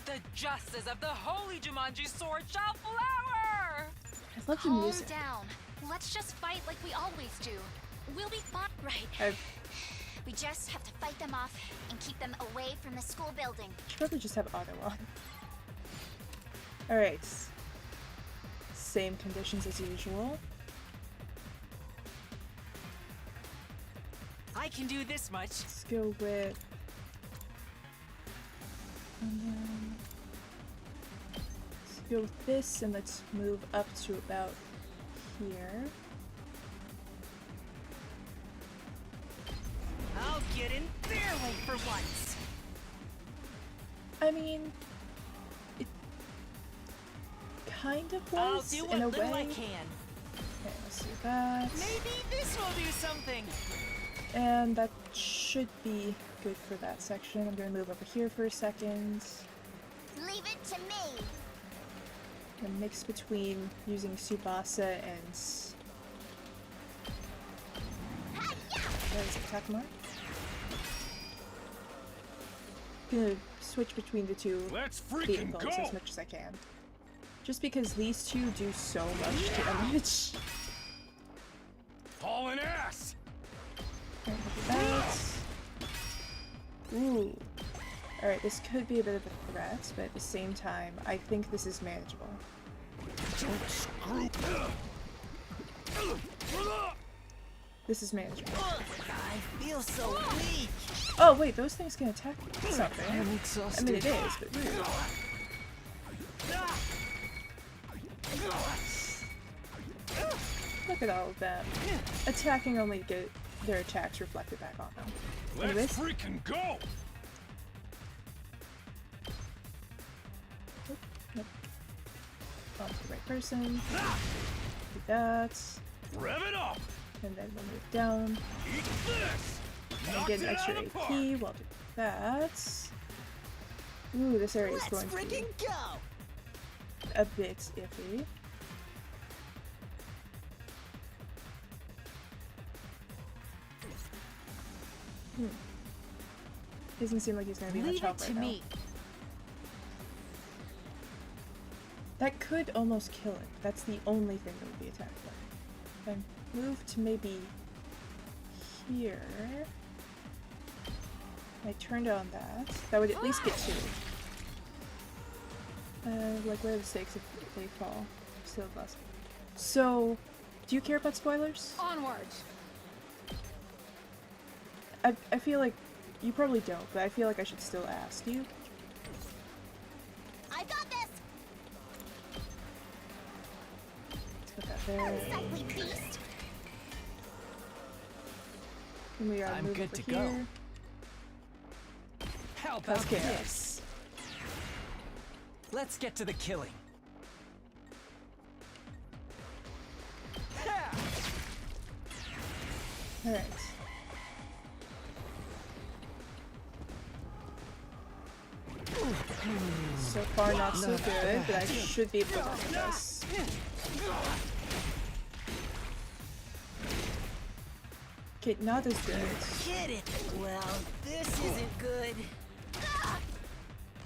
The justice of the holy Jumanji sword shall flower! I love the Calm music. down. Let's just fight like we always do. We'll be fine. Right. We just have to fight them off and keep them away from the school building. Should probably just have auto on. Alright. Same conditions as usual. I can do this much. Let's go with... let's go with this, and let's move up to about here. I'll get in their way for once. I mean... it kind of I'll was, do in what a little way. I can. Okay, let's do that. Maybe this will do something. And that should be good for that section. I'm gonna move over here for a second. Leave it to me. A mix between using Tsubasa and what is it, Takuma? Gonna switch between the two Let's freaking vehicles go! as much as I can. Just because these two do so much damage. Hauling ass! Alright, look at that. Ooh. Alright, this could be a bit of a threat, but at the same time, I think this is manageable. Don't screw. This is manageable. I feel so weak. Oh wait, those things can attack me. That's not fair. I'm I exhausted. mean, it is, but rude. Look at all of them. Attacking only to get their attacks reflected back on them. Let's Anyways. freaking go! Nope. On to the right person. Do that. Rev it up! And then we'll move down. Eat this! And Knocked get an it extra out of the AP park. while doing that. Ooh, this area is Let's going to be freaking go. a bit iffy. Doesn't seem like he's gonna be much Leave help it right to now. me. That could almost kill it. That's the only thing that would be attacked by. If I move to maybe here. I turned on that. That would at least get two. Like, what are the stakes if they fall? Still less. So, do you care about spoilers? Onward. I feel like you probably don't, but I feel like I should still ask you. I got this. Let's put that there. Unsightly beast. And we are I'm move good over to go. here. How about That's chaos. this? Let's get to the killing. Alright. So far, not so good, but I should be able to work with this. Okay, not as good. Get it? Well, this isn't good.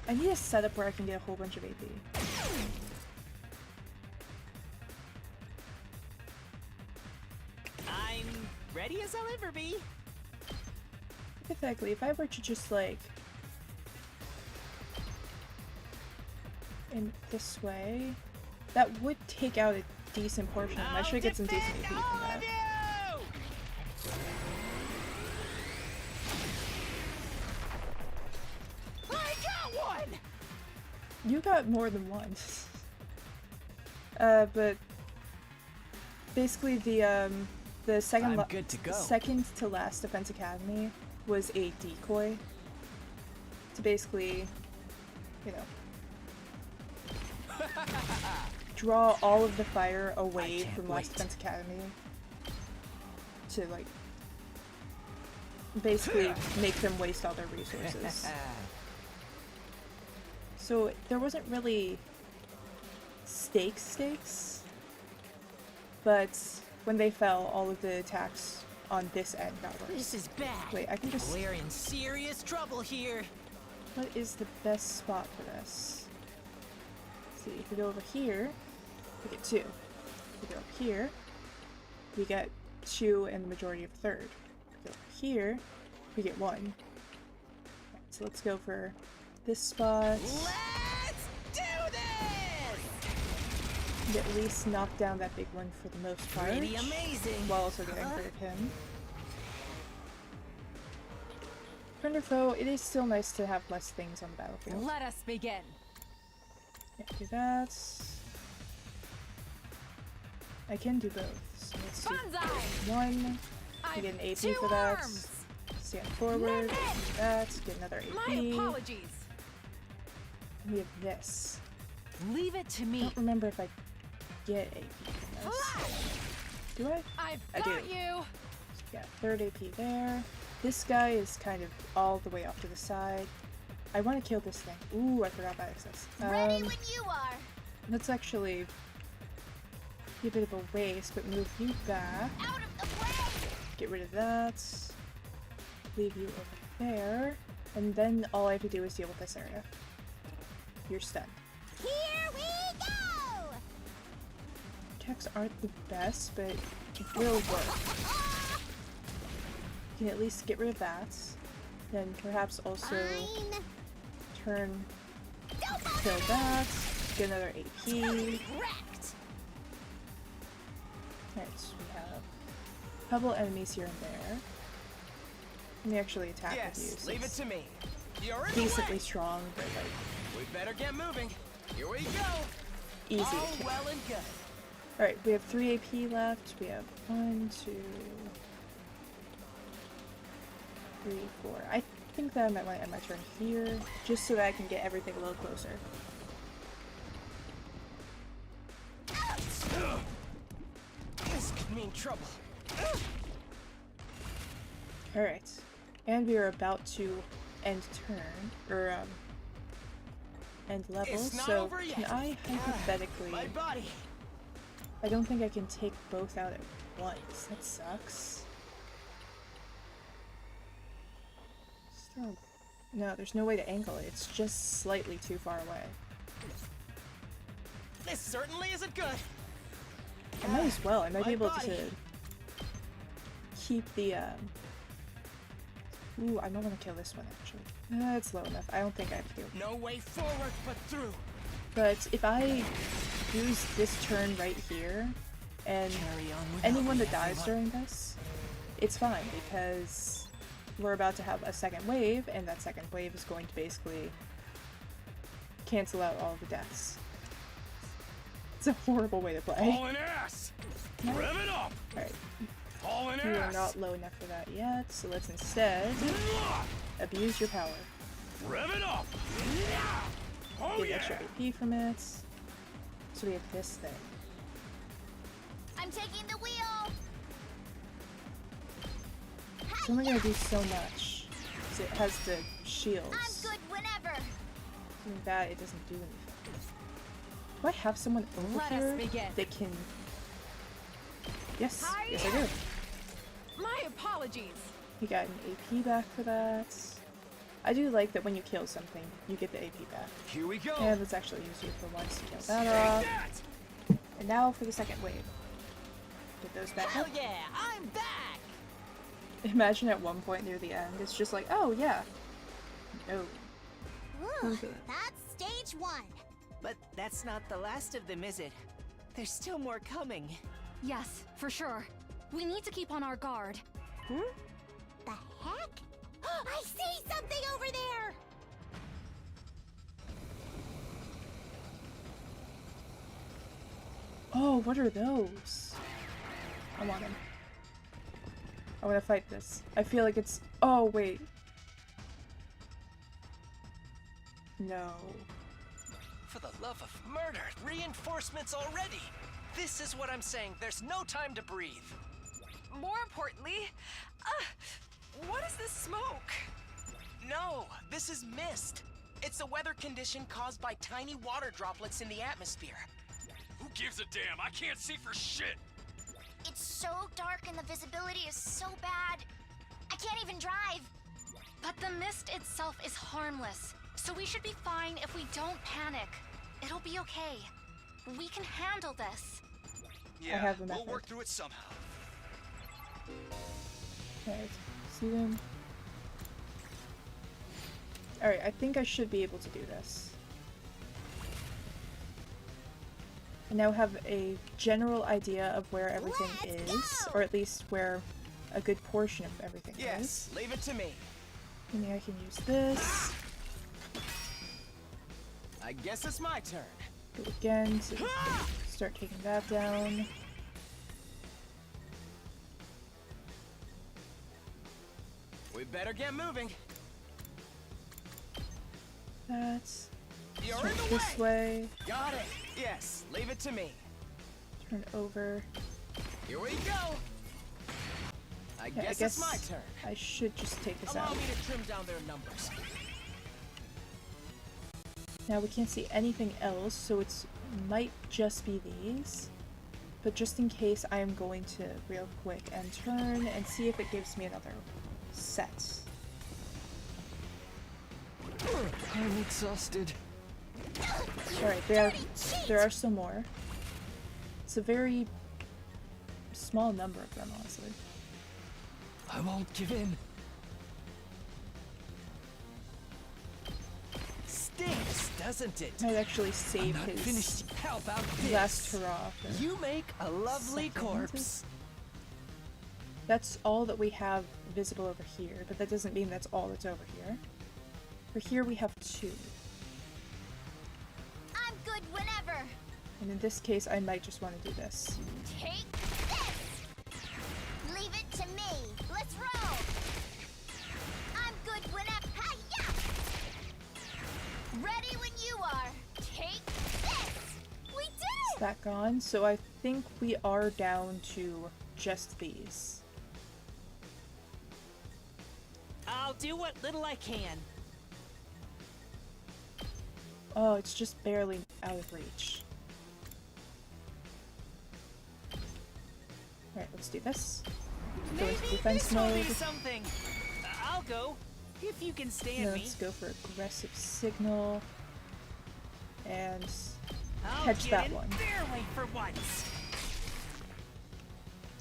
I need a setup where I can get a whole bunch of AP. I'm ready as I'll ever be. Hypothetically, if I were to just like in this way, that would take out a decent portion of them. I should get some decent AP from that. I got one. You got more than one. But basically the second I'm good to go. second to last Defense Academy was a decoy to basically, you know, draw all of the fire away can't from Last wait. Defense Academy to like basically make them waste all their resources. So there wasn't really stakes, but when they fell, all of the attacks on this end got worse. This is bad. Wait, I can just... We're in serious trouble here. What is the best spot for this? Let's see, if we go over here, we get 2. If we go up here, we get 2 and the majority of a third. If we go over here, we get 1. Right, so let's go for this spot. Let's do this! And at least knock down that big one for the most part. Pretty amazing. While also getting rid of him. Friend or foe, it is still nice to have less things on the battlefield. Let us begin. Yeah, do that. I can do both. So let's do Banzai! 1. We get an AP for that. Arms. Stand forward. Do that. Get another AP. My apologies. We have this. Leave it to I me. don't remember if I get AP from this. Do I? I've I got do. you. Yeah, third AP there. This guy is kind of all the way off to the side. I want to kill this thing. Ooh, I forgot about access. Ready when you are. Let's actually be a bit of a waste, but move you back. Out of the way. Get rid of that. Leave you over there. And then all I have to do is deal with this area. You're stunned. Here we go. Attacks aren't the best, but it will work. You can at least get rid of that. Then perhaps also Fine. turn, Don't kill that, get another AP. Wrecked. Alright, so we have a couple enemies here and there. Let me actually attack with you. Yes, leave it since to me. You're in decently the way. strong, but like We better get moving. Here we go. easy All to kill. well and good. Alright, we have 3 AP left. We have 1, 2, 3, 4. I think that I might want to end my turn here, just so that I can get everything a little closer. This could mean trouble. Alright, and we are about to end turn, or end level, It's not so over yet. can I hypothetically... My body. I don't think I can take both out at once. That sucks. Still, no, there's no way to angle it. It's just slightly too far away. This certainly isn't good. I might as well. I might be My able body. to keep the, Ooh, I might want to kill this one, actually. It's low enough. I don't think I have to do it. No way forward but through. But if I use this turn right here, and Carry on without anyone me, that dies everyone. during this, it's fine, because we're about to have a second wave, and that second wave is going to basically cancel out all the deaths. It's a horrible way to play. Hauling ass! Rev it up! Alright, Hauling we are ass! not low enough for that yet, so let's instead abuse your power. Rev it up! Oh Get yeah! extra AP from it. So we have this thing. I'm taking the wheel. It's only gonna do so much, because it has the shields. I'm good whenever. Doing that, it doesn't do anything. Do I have someone over Let us here begin. that can... Yes, yes I do. My apologies. You got an AP back for that. I do like that when you kill something, you get the AP back. Here we go. And let's actually use you for once to kill that Take off. that! And now for the second wave. Get those back Hell up. yeah, I'm back. Imagine at one point near the end, it's just like, oh yeah. No. Ooh, Okay. that's stage 1. But that's not the last of them, is it? There's still more coming. Yes, for sure. We need to keep on our guard. The heck? I see something over there. Oh, what are those? I want him. I want to fight this. I feel like it's... Oh, wait. No. For the love of murder, reinforcements already! This is what I'm saying, there's no time to breathe. More importantly, what is this smoke? No, this is mist. It's a weather condition caused by tiny water droplets in the atmosphere. Who gives a damn? I can't see for shit! It's so dark and the visibility is so bad. I can't even drive. But the mist itself is harmless, so we should be fine if we don't panic. It'll be okay. We can handle this. Yeah, have a we'll method. work through it somehow. Alright, see them. Alright, I think I should be able to do this. I now have a general idea of where everything Let's is, go! or at least where a good portion of everything Yes, is. leave it to me. Maybe I can use this. I guess it's my turn. Go again to start taking that down. We better get moving. That's You're turn in the this way. Got it. Yes, leave it to me. Turn over. Here we go. I Yeah, guess it's my turn. I should just take this Allow out. me to trim down their numbers. Now we can't see anything else, so it's might just be these. But just in case, I am going to real quick and turn and see if it gives me another set. I'm exhausted. Alright, there are some more. It's a very small number of them, honestly. I won't give in. Stinks, doesn't it? Might actually save Not his finished. How about this? last hurrah. for You make a lovely second. corpse. That's all that we have visible over here, but that doesn't mean that's all that's over here. For here we have 2. I'm good whenever. And in this case, I might just want to do this. Take this. Leave it to me. Let's roll. I'm good whenever. Hi-ya! Ready when you are. Take this. We did Is it. that gone? So I think we are down to just these. I'll do what little I can. Oh, it's just barely out of reach. Alright, let's do this. Go into defense this will mode. be something. I'll go if you can stand Now me. let's go for aggressive signal. And I'll catch get that in one. barely for once.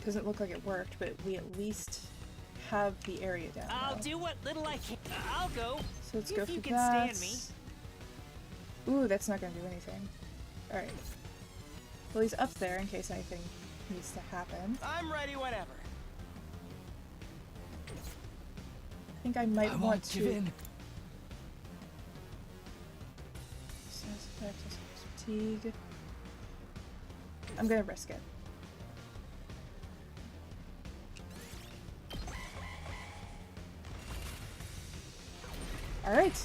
Doesn't look like it worked, but we at least have the area down I'll now. do what little I can. I'll go So let's if go for you can that. stand me. Ooh, that's not gonna do anything. Alright. Well, he's up there in case anything needs to happen. I'm ready whenever. I think I might I want won't to. give in. Says effect, fatigue. I'm gonna risk it. Alright.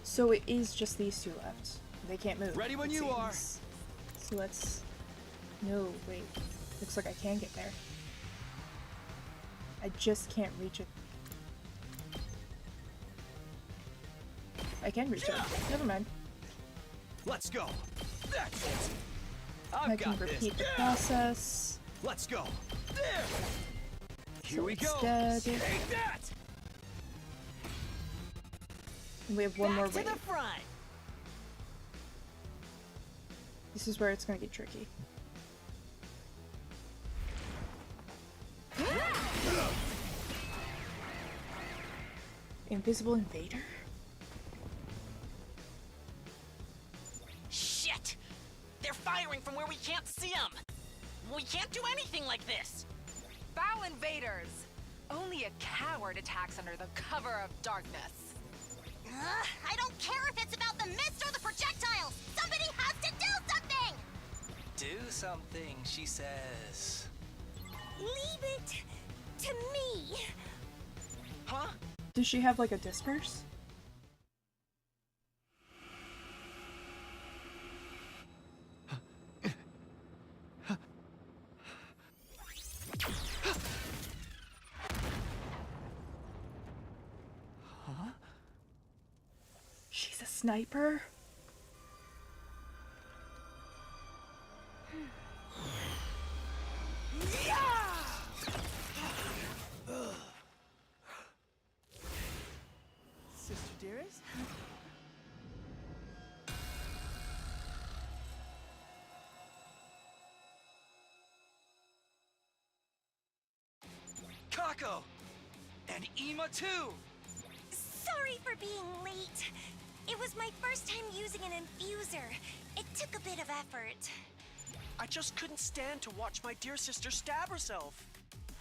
So it is just these 2 left. They can't move. Ready when it you are. seems. So let's... No, wait. Looks like I can get there. I just can't reach it. I can reach it. Never mind. Let's go. That's it. I I've can got repeat this. the process. Let's go. There. Here So we it's go. dead. Take that. And we have one more Back to wave. the front. This is where it's gonna get tricky. Invisible invader? Shit! They're firing from where we can't see them! We can't do anything like this! Bow invaders! Only a coward attacks under the cover of darkness. I don't care if it's about the mist or the projectiles. Somebody has to do something. Do something, she says. Leave it to me. Huh? Does she have like a disperse? She's a sniper? Sister dearest? Kako! And Ima too! Sorry for being late. It was my first time using an infuser. It took a bit of effort. I just couldn't stand to watch my dear sister stab herself.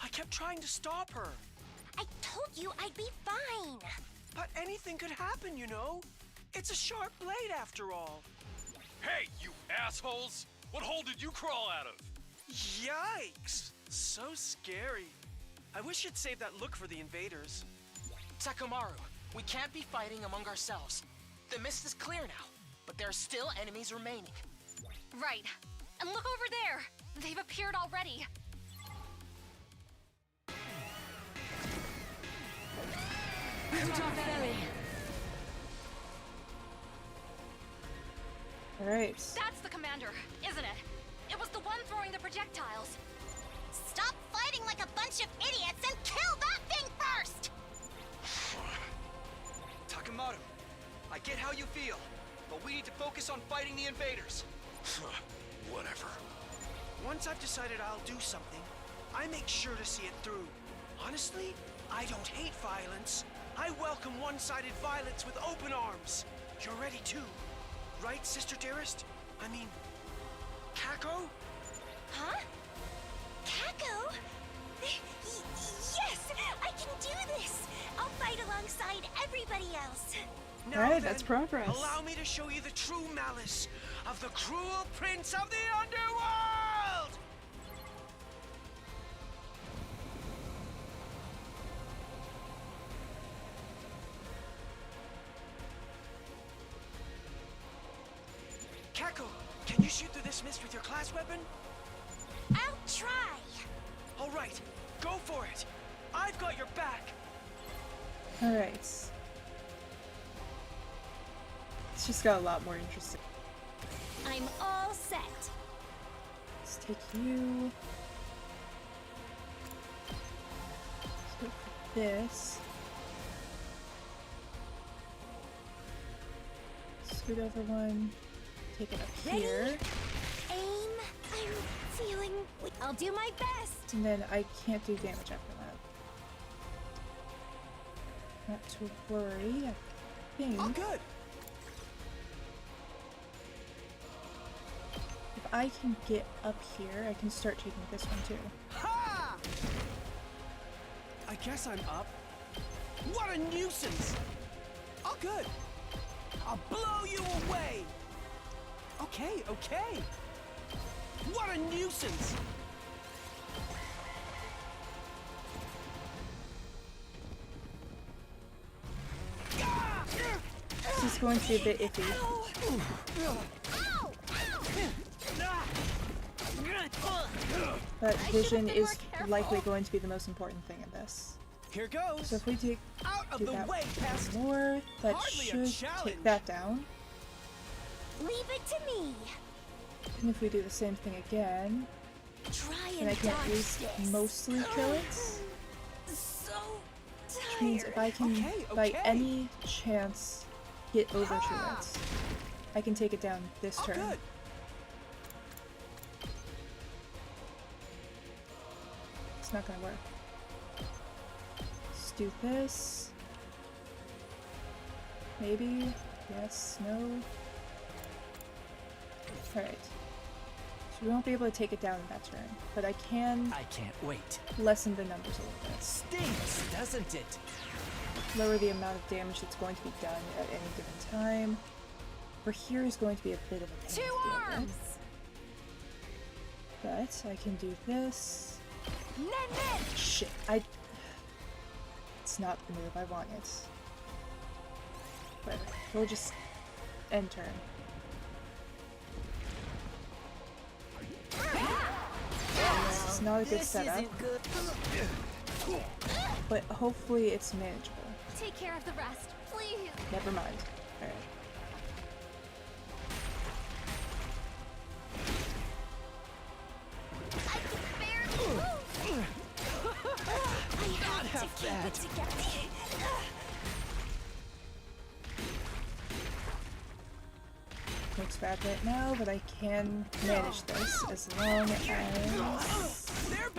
I kept trying to stop her. I told you I'd be fine. But anything could happen, you know? It's a sharp blade after all. Hey, you assholes! What hole did you crawl out of? Yikes! So scary. I wish you'd save that look for the invaders. Takumaru, we can't be fighting among ourselves. The mist is clear now, but there are still enemies remaining. Right. And look over there. They've appeared already. Alright. That's the commander, isn't it? It was the one throwing the projectiles. Stop fighting like a bunch of idiots and kill that thing first! Takemoto, I get how you feel, but we need to focus on fighting the invaders. Whatever. Once I've decided I'll do something, I make sure to see it through. Honestly, I don't hate violence. I welcome one-sided violence with open arms. You're ready too, right, Sister Dearest? I mean, Kako? Huh? Kako? Yes! I can do this! I'll fight alongside everybody else. Now Alright, then, that's progress. allow me to show you the true malice of the cruel prince of the underworld! Kako, can you shoot through this mist with your class weapon? I'll try. All right, go for it. I've got your back. Alright. It's just got a lot more interesting. I'm all set. Let's take you. Let's go for this. Scoot over one. Take it up here. Aim. I'm feeling... I'll do my best. And then I can't do damage after that. Not to worry, I think. Oh, good. If I can get up here, I can start taking this one too. Ha! I guess I'm up. What a nuisance! Oh, good. I'll blow you away. Okay, okay. What a nuisance! This is going to be a bit iffy. But vision is likely going to be the most important thing in this. Here goes. So if we do Out of the that way, past. more, that Hardly a should challenge. take that down. Leave it to me. And if we do the same thing again, Try then and I can at dodge least this. mostly kill it. So Which means if I can, Okay, by okay. any chance, get over to it, I can take it down this Oh, turn. good. It's not gonna work. Let's do this. Maybe. Yes. No. Alright. So we won't be able to take it down in that turn, but I can I can't wait. lessen the numbers a little bit. Stinks, doesn't it? Lower the amount of damage that's going to be done at any given time. For here is going to be a bit of a pain to Two deal with. arms. But I can do this. Nen. Shit, it's not the move I wanted. Whatever. We'll just end turn. This is not a good setup, good. but hopefully it's manageable. Take care of the rest, please. Never mind. Alright. I can barely move. I have to keep it together. Looks bad right now, but I can manage this as long as... They're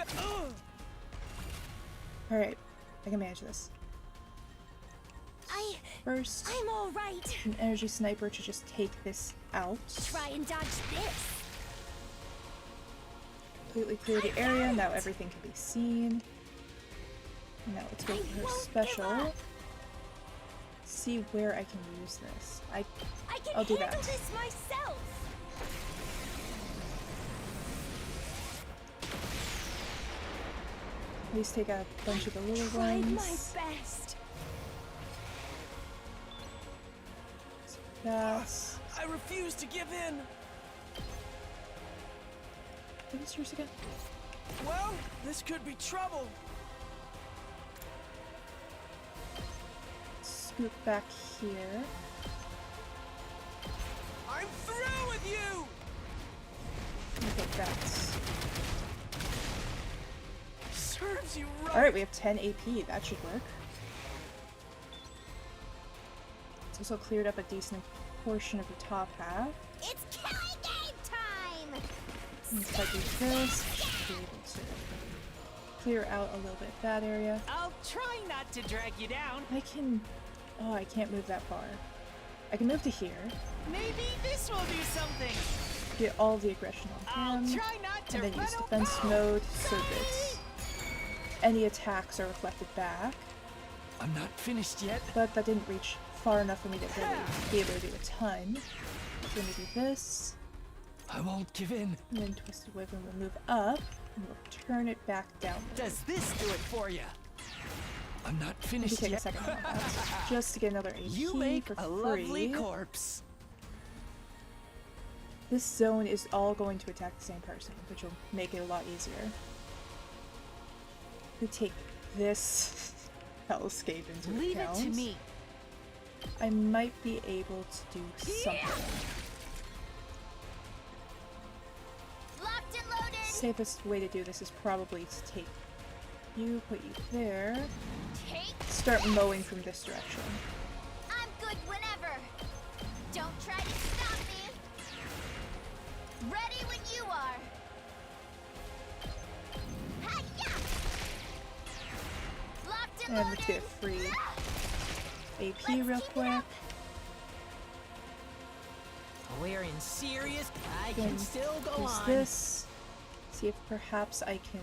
Alright, I can manage this. First, I'm all right. an energy sniper to just take this out. Try and dodge this. Completely clear the area, now everything can be seen. Now let's go I for her won't give special. up. See where I can use this. I can I'll do handle that. this myself. At least take out a bunch of the little Tried my ones. best. That's... I refuse to give in. What is yours again? Well, this could be trouble. scoot back here. I'm through with you! Look at that. Serves you right. Alright, we have 10 AP. That should work. It's also cleared up a decent portion of the top half. It's killing game time! And if I do this, I should be able to clear out a little bit of that area. I'll try not to drag you down. I can... Oh, I can't move that far. I can move to here. Maybe this will do something. Get all the aggression on him. Try not to And then run use defense mode so that any attacks are reflected back. I'm not finished yet. But that didn't reach far enough for me to really be able to do a ton. So let me do this. I won't give in. And then Twisted Wyvern will move up. And we'll turn it back down. Does this do it for you? I'm not Let me finished take a yet. second on that. Just to get another AP You make for a free. lovely corpse. This zone is all going to attack the same person, which will make it a lot easier. We take this hellscape into Leave account. it to me. I might be able to do something. Locked and loaded! Safest way to do this is probably to take you, put you there, Take start mowing from this direction. I'm good whenever. Don't try to stop me. Ready when you are. Hi-ya! Locked and And loaded. let's get a free AP real quick. We're in serious. I Then can still go use on. this. See if perhaps I can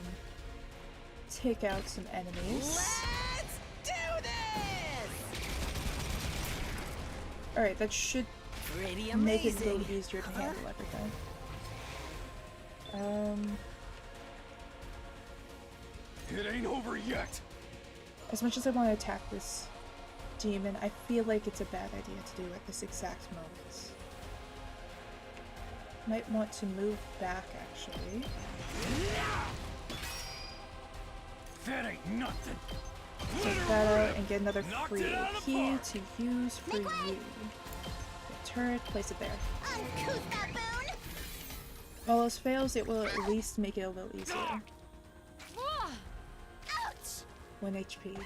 take out some enemies. Let's do this! Alright, that should Pretty amazing. make it a little easier to handle everything. It ain't over yet. As much as I want to attack this demon, I feel like it's a bad idea to do at this exact moment. Might want to move back, actually. That ain't nothing. Take that out and get another Knocked free it out of the AP park. to use for you. Get a turret, place it there. Uncouth baboon! If all else fails, it will at least make it a little easier. Ouch! 1 HP.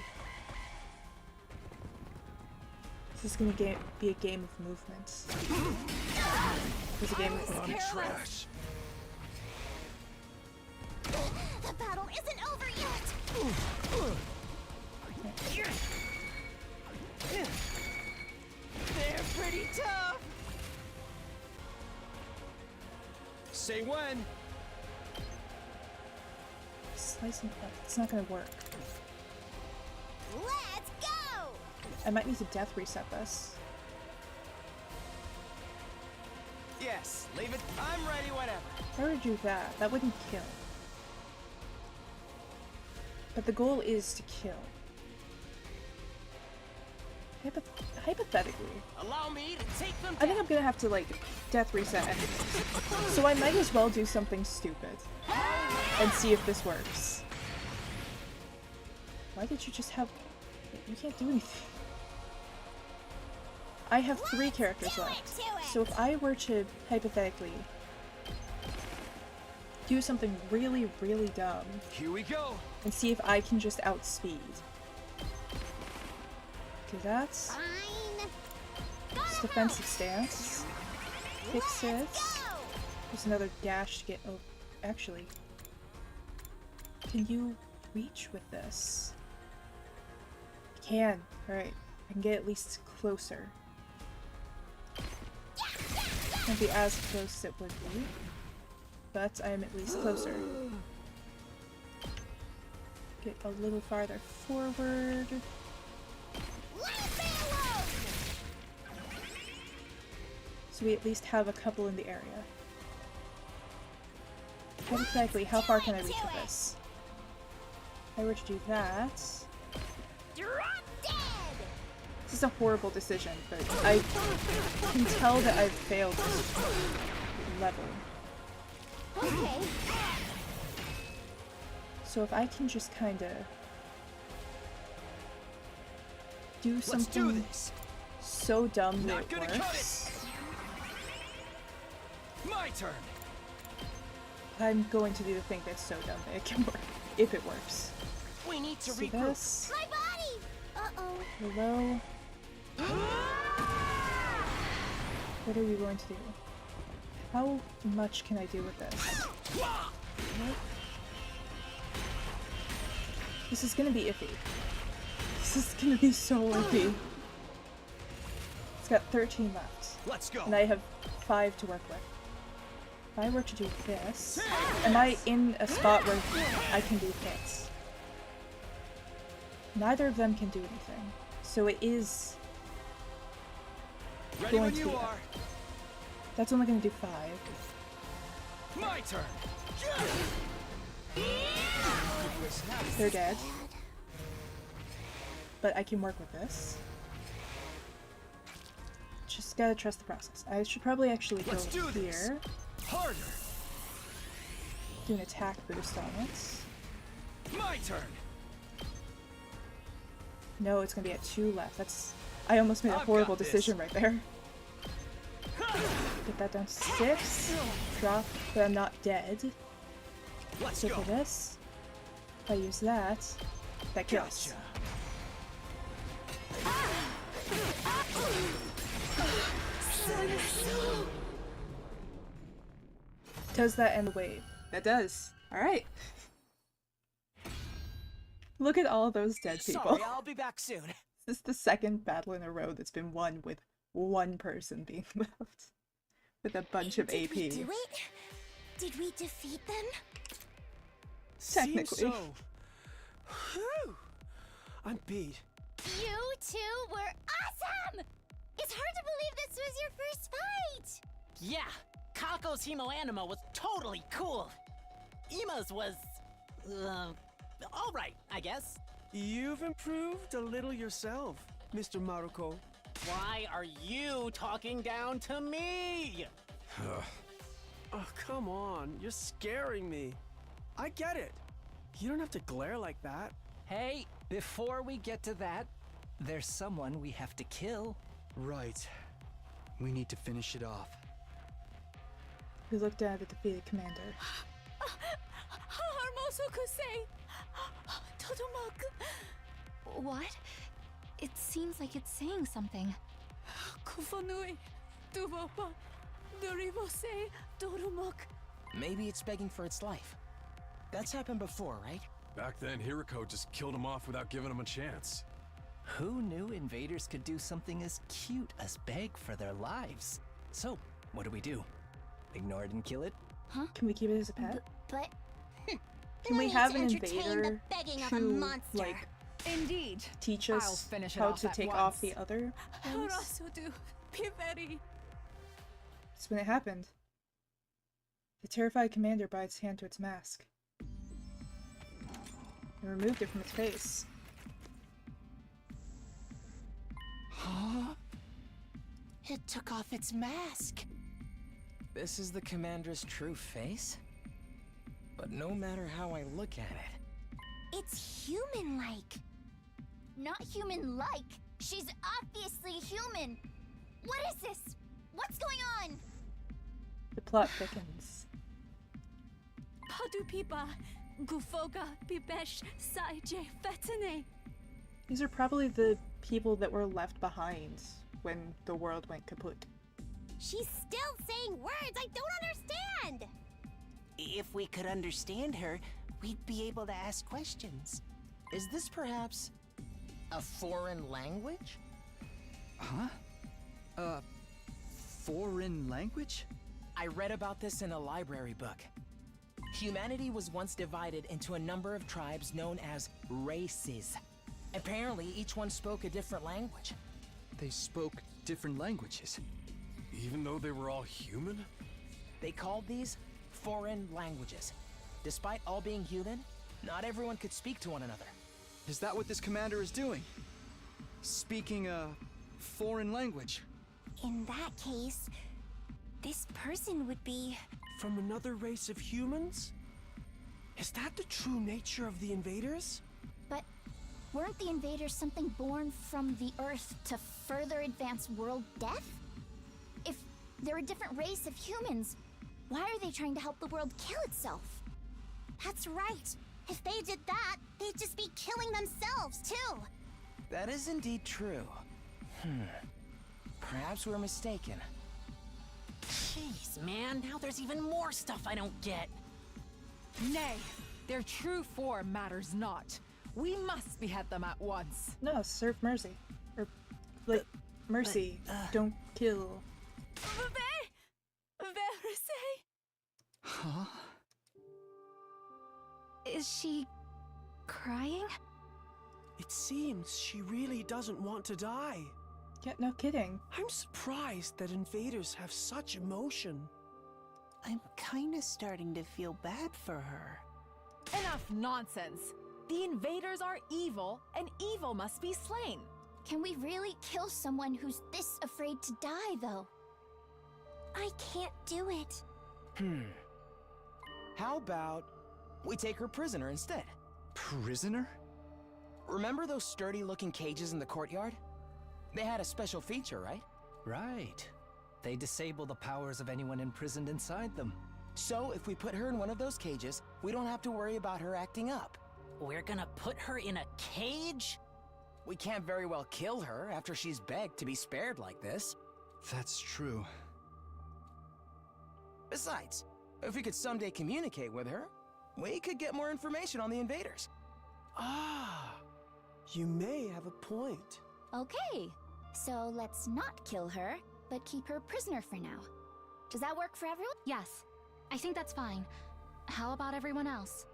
This is gonna be a game of movement. It's a game of I'm movement. trash. The battle isn't over yet! They're pretty tough. Say when. Slicing up. It's not gonna work. Let's go! I might need to death reset this. Yes, leave it. I'm ready whenever. If I were to do that, that wouldn't kill. But the goal is to kill. Hypothetically, Allow me to take them I think I'm gonna have to, like, death reset enemies. So I might as well do something stupid. And see if this works. Why did you just have... You can't do anything. I have 3 characters left. So if I were to, hypothetically, do something really, really dumb, Here we go. and see if I can just outspeed. Do that. Fine. It's defensive stance. Fix it. There's another dash to get... Oh, actually. Can you reach with this? I can. Alright. I can get at least closer. Can't be as close as it would be. But I am at least closer. Get a little farther forward. So we at least have a couple in the area. Hypothetically, how far can I reach with this? If I were to do that... Drop dead! This is a horrible decision, but I can tell that I've failed this level. Okay. So if I can just kinda... do something so dumb that it works. My turn. I'm going to do the thing that's so dumb that it can work, if it works. We need to See regroup. this? My body! Uh-oh. Hello? What are you going to do? How much can I do with this? What? This is gonna be iffy. This is gonna be so iffy. It's got 13 left. Let's go. And I have 5 to work with. If I were to do this, am I in a spot where I can do hits? Neither of them can do anything. So it is Ready going when to you be are. That's only gonna do 5. My turn. They're dead. But I can work with this. Just gotta trust the process. I should probably actually go here. Harder. Do an attack boost on it. My turn. No, it's gonna be at 2 left. That's... I almost made a horrible decision right there. Get that down to 6. Drop, but I'm not dead. Let's So go. for this, if I use that, that kills. Does that end the wave? That does. Alright. Look at all those dead people. Sorry, I'll be back soon. This is the second battle in a row that's been won with one person being left. With a bunch of AP. Did we do it? Did we defeat them? Technically. Seems so. Whew. I'm beat. You two were awesome! It's hard to believe this was your first fight! Yeah, Kako's Hemo Anima was totally cool. Ima's was, alright, I guess. You've improved a little yourself, Mr. Maruko. Why are you talking down to me? Oh, come on. You're scaring me. I get it. You don't have to glare like that. Hey, before we get to that, there's someone we have to kill. Right. We need to finish it off. We looked at the defeated commander. What? It seems like it's saying something. Maybe it's begging for its life. That's happened before, right? Back then, Hiriko just killed him off without giving him a chance. Who knew invaders could do something as cute as beg for their lives? So, what do? Ignore it and kill it? Can we keep it as a pet? But Can no we need have to an entertain invader the begging of a to, monster. like, Indeed. teach I'll us finish it how off to at take once. off the other ones? That's when it happened. The terrified commander brought its hand to its mask and removed it from its face. Huh? It took off its mask. This is the commander's true face? But no matter how I look at it, It's human-like. Not human-like. She's obviously human. What is this? What's going on? The plot thickens. These are probably the people that were left behind when the world went kaput. She's still saying words I don't understand! if we could understand her, we'd be able to ask questions. Is this perhaps a foreign language? Huh? Foreign language? I read about this in a library book. Humanity was once divided into a number of tribes known as races. Apparently, each one spoke a different language. They spoke different languages. Even though they were all human? They called these foreign languages. Despite all being human, not everyone could speak to one another. Is that what this commander is doing? Speaking a foreign language? In that case, this person would be... From another race of humans? Is that the true nature of the invaders? But Weren't the invaders something born from the Earth to further advance world death? If they're a different race of humans, why are they trying to help the world kill itself? That's right. If they did that, they'd just be killing themselves, too. That is indeed true. Perhaps we're mistaken. Jeez, man, now there's even more stuff I don't get. Nay, their true form matters not. We must behead them at once. No, serve mercy. Or, like, mercy. Don't kill. Huh? Is she crying? It seems she really doesn't want to die. Yeah, no kidding. I'm surprised that invaders have such emotion. I'm kinda starting to feel bad for her. Enough nonsense. The invaders are evil, and evil must be slain. Can we really kill someone who's this afraid to die, though? I can't do it. How about we take her prisoner instead? Prisoner? Remember those sturdy-looking cages in the courtyard? They had a special feature, right? Right. They disable the powers of anyone imprisoned inside them. So if we put her in one of those cages, we don't have to worry about her acting up. We're gonna put her in a cage? We can't very well kill her after she's begged to be spared like this. That's true. Besides, if we could someday communicate with her, we could get more information on the invaders. Ah, you may have a point. Okay, so let's not kill her, but keep her prisoner for now. Does that work for everyone? Yes, I think that's fine. How about everyone else?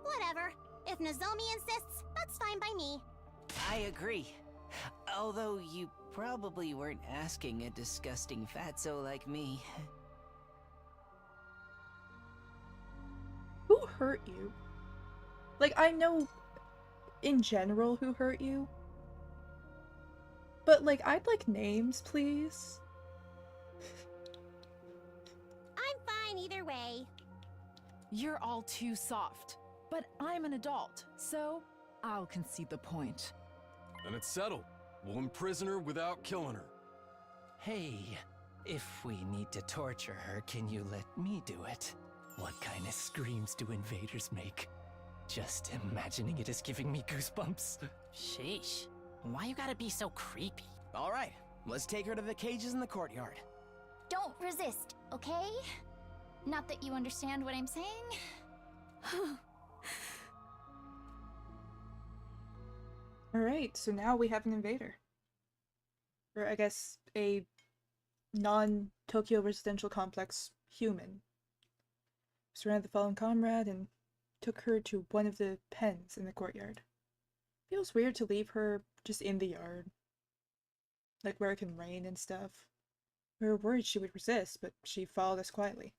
Whatever. If Nozomi insists, that's fine by me. I agree. Although you probably weren't asking a disgusting fatso like me. Who hurt you? Like, I know in general who hurt you. But, like, I'd like names, please. I'm fine either way. You're all too soft. But I'm an adult, so I'll concede the point. Then it's settled. We'll imprison her without killing her. Hey, if we need to torture her, can you let me do it? What kind of screams do invaders make? Just imagining it is giving me goosebumps. Sheesh. Why you gotta be so creepy? All right, let's take her to the cages in the courtyard. Don't resist, okay? Not that you understand what I'm saying. Alright, so now we have an invader. Or I guess a non-Tokyo residential complex human. Surrounded the fallen comrade and took her to one of the pens in the courtyard. Feels weird to leave her just in the yard. Like where it can rain and stuff. We were worried she would resist, but she followed us quietly.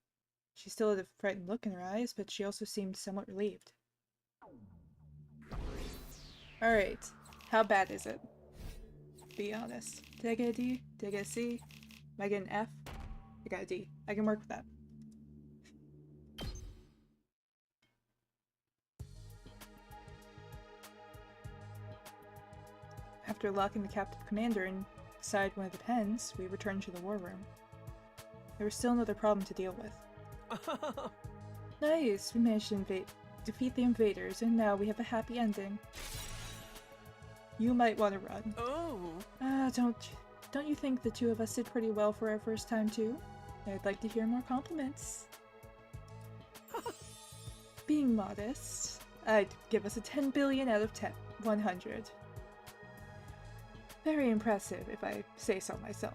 She still had a frightened look in her eyes, but she also seemed somewhat relieved. Alright, how bad is it? Be honest. Did I get a D? Did I get a C? Am I getting an F? I got a D. I can work with that. After locking the captive commander inside one of the pens, we returned to the war room. There was still another problem to deal with. Nice! We managed to defeat the invaders, and now we have a happy ending. You might want to run. Oh! Don't you think the two of us did pretty well for our first time too? I'd like to hear more compliments. Being modest, I'd give us a 10 billion out of 100. Very impressive, if I say so myself.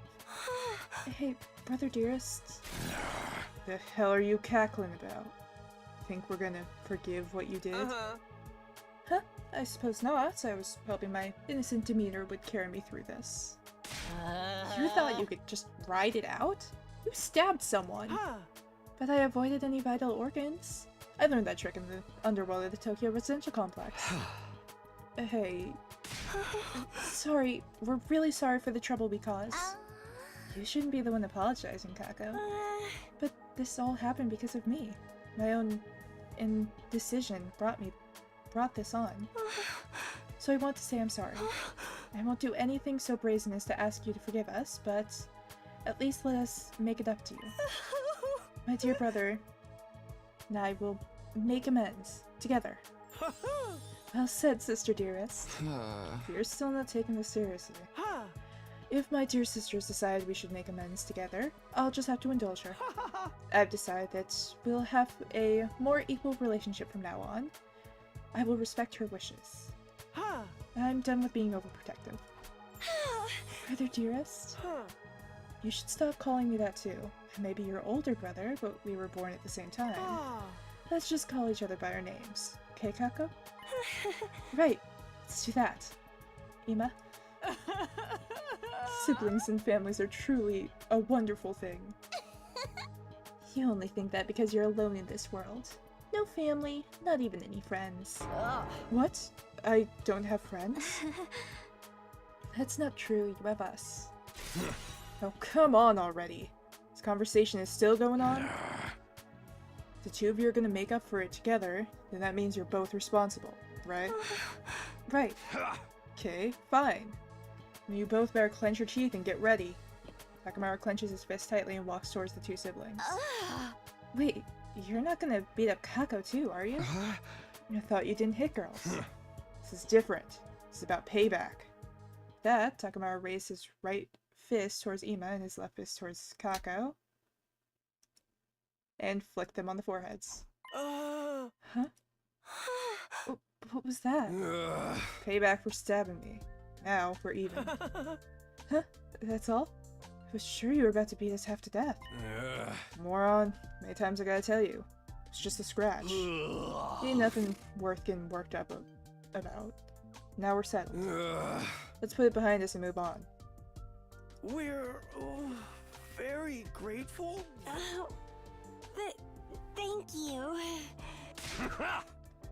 Hey, brother dearest. The hell are you cackling about? Think we're gonna forgive what you did? Huh? I suppose not. I was hoping my innocent demeanor would carry me through this. You thought you could just ride it out? You stabbed someone. But I avoided any vital organs. I learned that trick in the underworld of the Tokyo residential complex. Hey. Sorry, we're really sorry for the trouble we caused. You shouldn't be the one apologizing, Kako. But this all happened because of me. My own indecision brought this on. so I want to say I'm sorry. I won't do anything so brazen as to ask you to forgive us, but at least let us make it up to you. My dear brother and I will make amends together. Well said, sister dearest. You're still not taking this seriously. If my dear sisters decide we should make amends together, I'll just have to indulge her. I've decided that we'll have a more equal relationship from now on. I will respect her wishes. I'm done with being overprotective. Brother dearest, you should stop calling me that too. I may be your older brother, but we were born at the same time. Let's just call each other by our names. Okay, Kako? Right, let's do that. Ima? Siblings and families are truly a wonderful thing. You only think that because you're alone in this world. No family, not even any friends. What? I don't have friends? That's not true, you have us. Oh, come on already. This conversation is still going on? If the two of you are gonna make up for it together, then that means you're both responsible, right? Right. Okay, fine. You both better clench your teeth and get ready. Takamaru clenches his fist tightly and walks towards the two siblings. Wait, you're not gonna beat up Kako too, are you? I thought you didn't hit girls. This is different. This is about payback. That, Takamaru raised his right fist towards Ima and his left fist towards Kako. And flicked them on the foreheads. Huh? What was that? Payback for stabbing me. Now we're even. Huh? That's all? I was sure you were about to beat us half to death. Moron. Many times I gotta tell you. It's just a scratch. Ain't nothing worth getting worked up about. Now we're settled. Let's put it behind us and move on. We're very grateful. Thank you.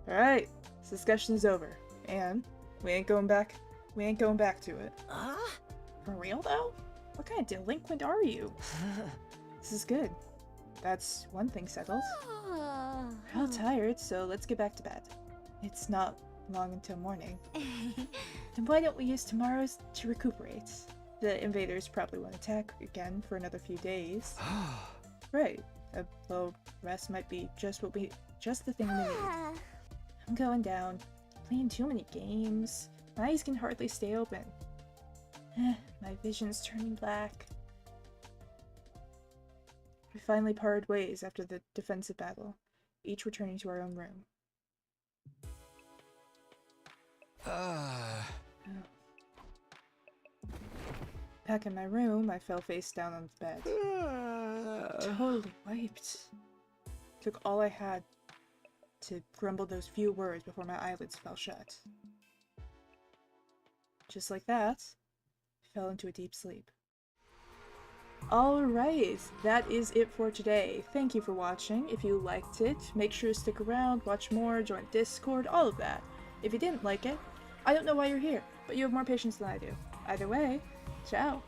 Alright, this discussion is over. And we ain't going back to it. For real though? What kind of delinquent are you? This is good. That's one thing settled. We're all tired, so let's get back to bed. It's not long until morning. Then why don't we use tomorrow to recuperate? The invaders probably won't attack again for another few days. Right. A little rest might be just the thing we need. I'm going down. Playing too many games. My eyes can hardly stay open. My vision's turning black. We finally parted ways after the defensive battle, each returning to our own room. Back in my room, I fell face down on the bed. Totally wiped. Took all I had to grumble those few words before my eyelids fell shut. Just like that, I fell into a deep sleep. Alright, that is it for today. Thank you for watching. If you liked it, make sure to stick around, watch more, join Discord, all of that. If you didn't like it, I don't know why you're here, but you have more patience than I do. Either way, ciao!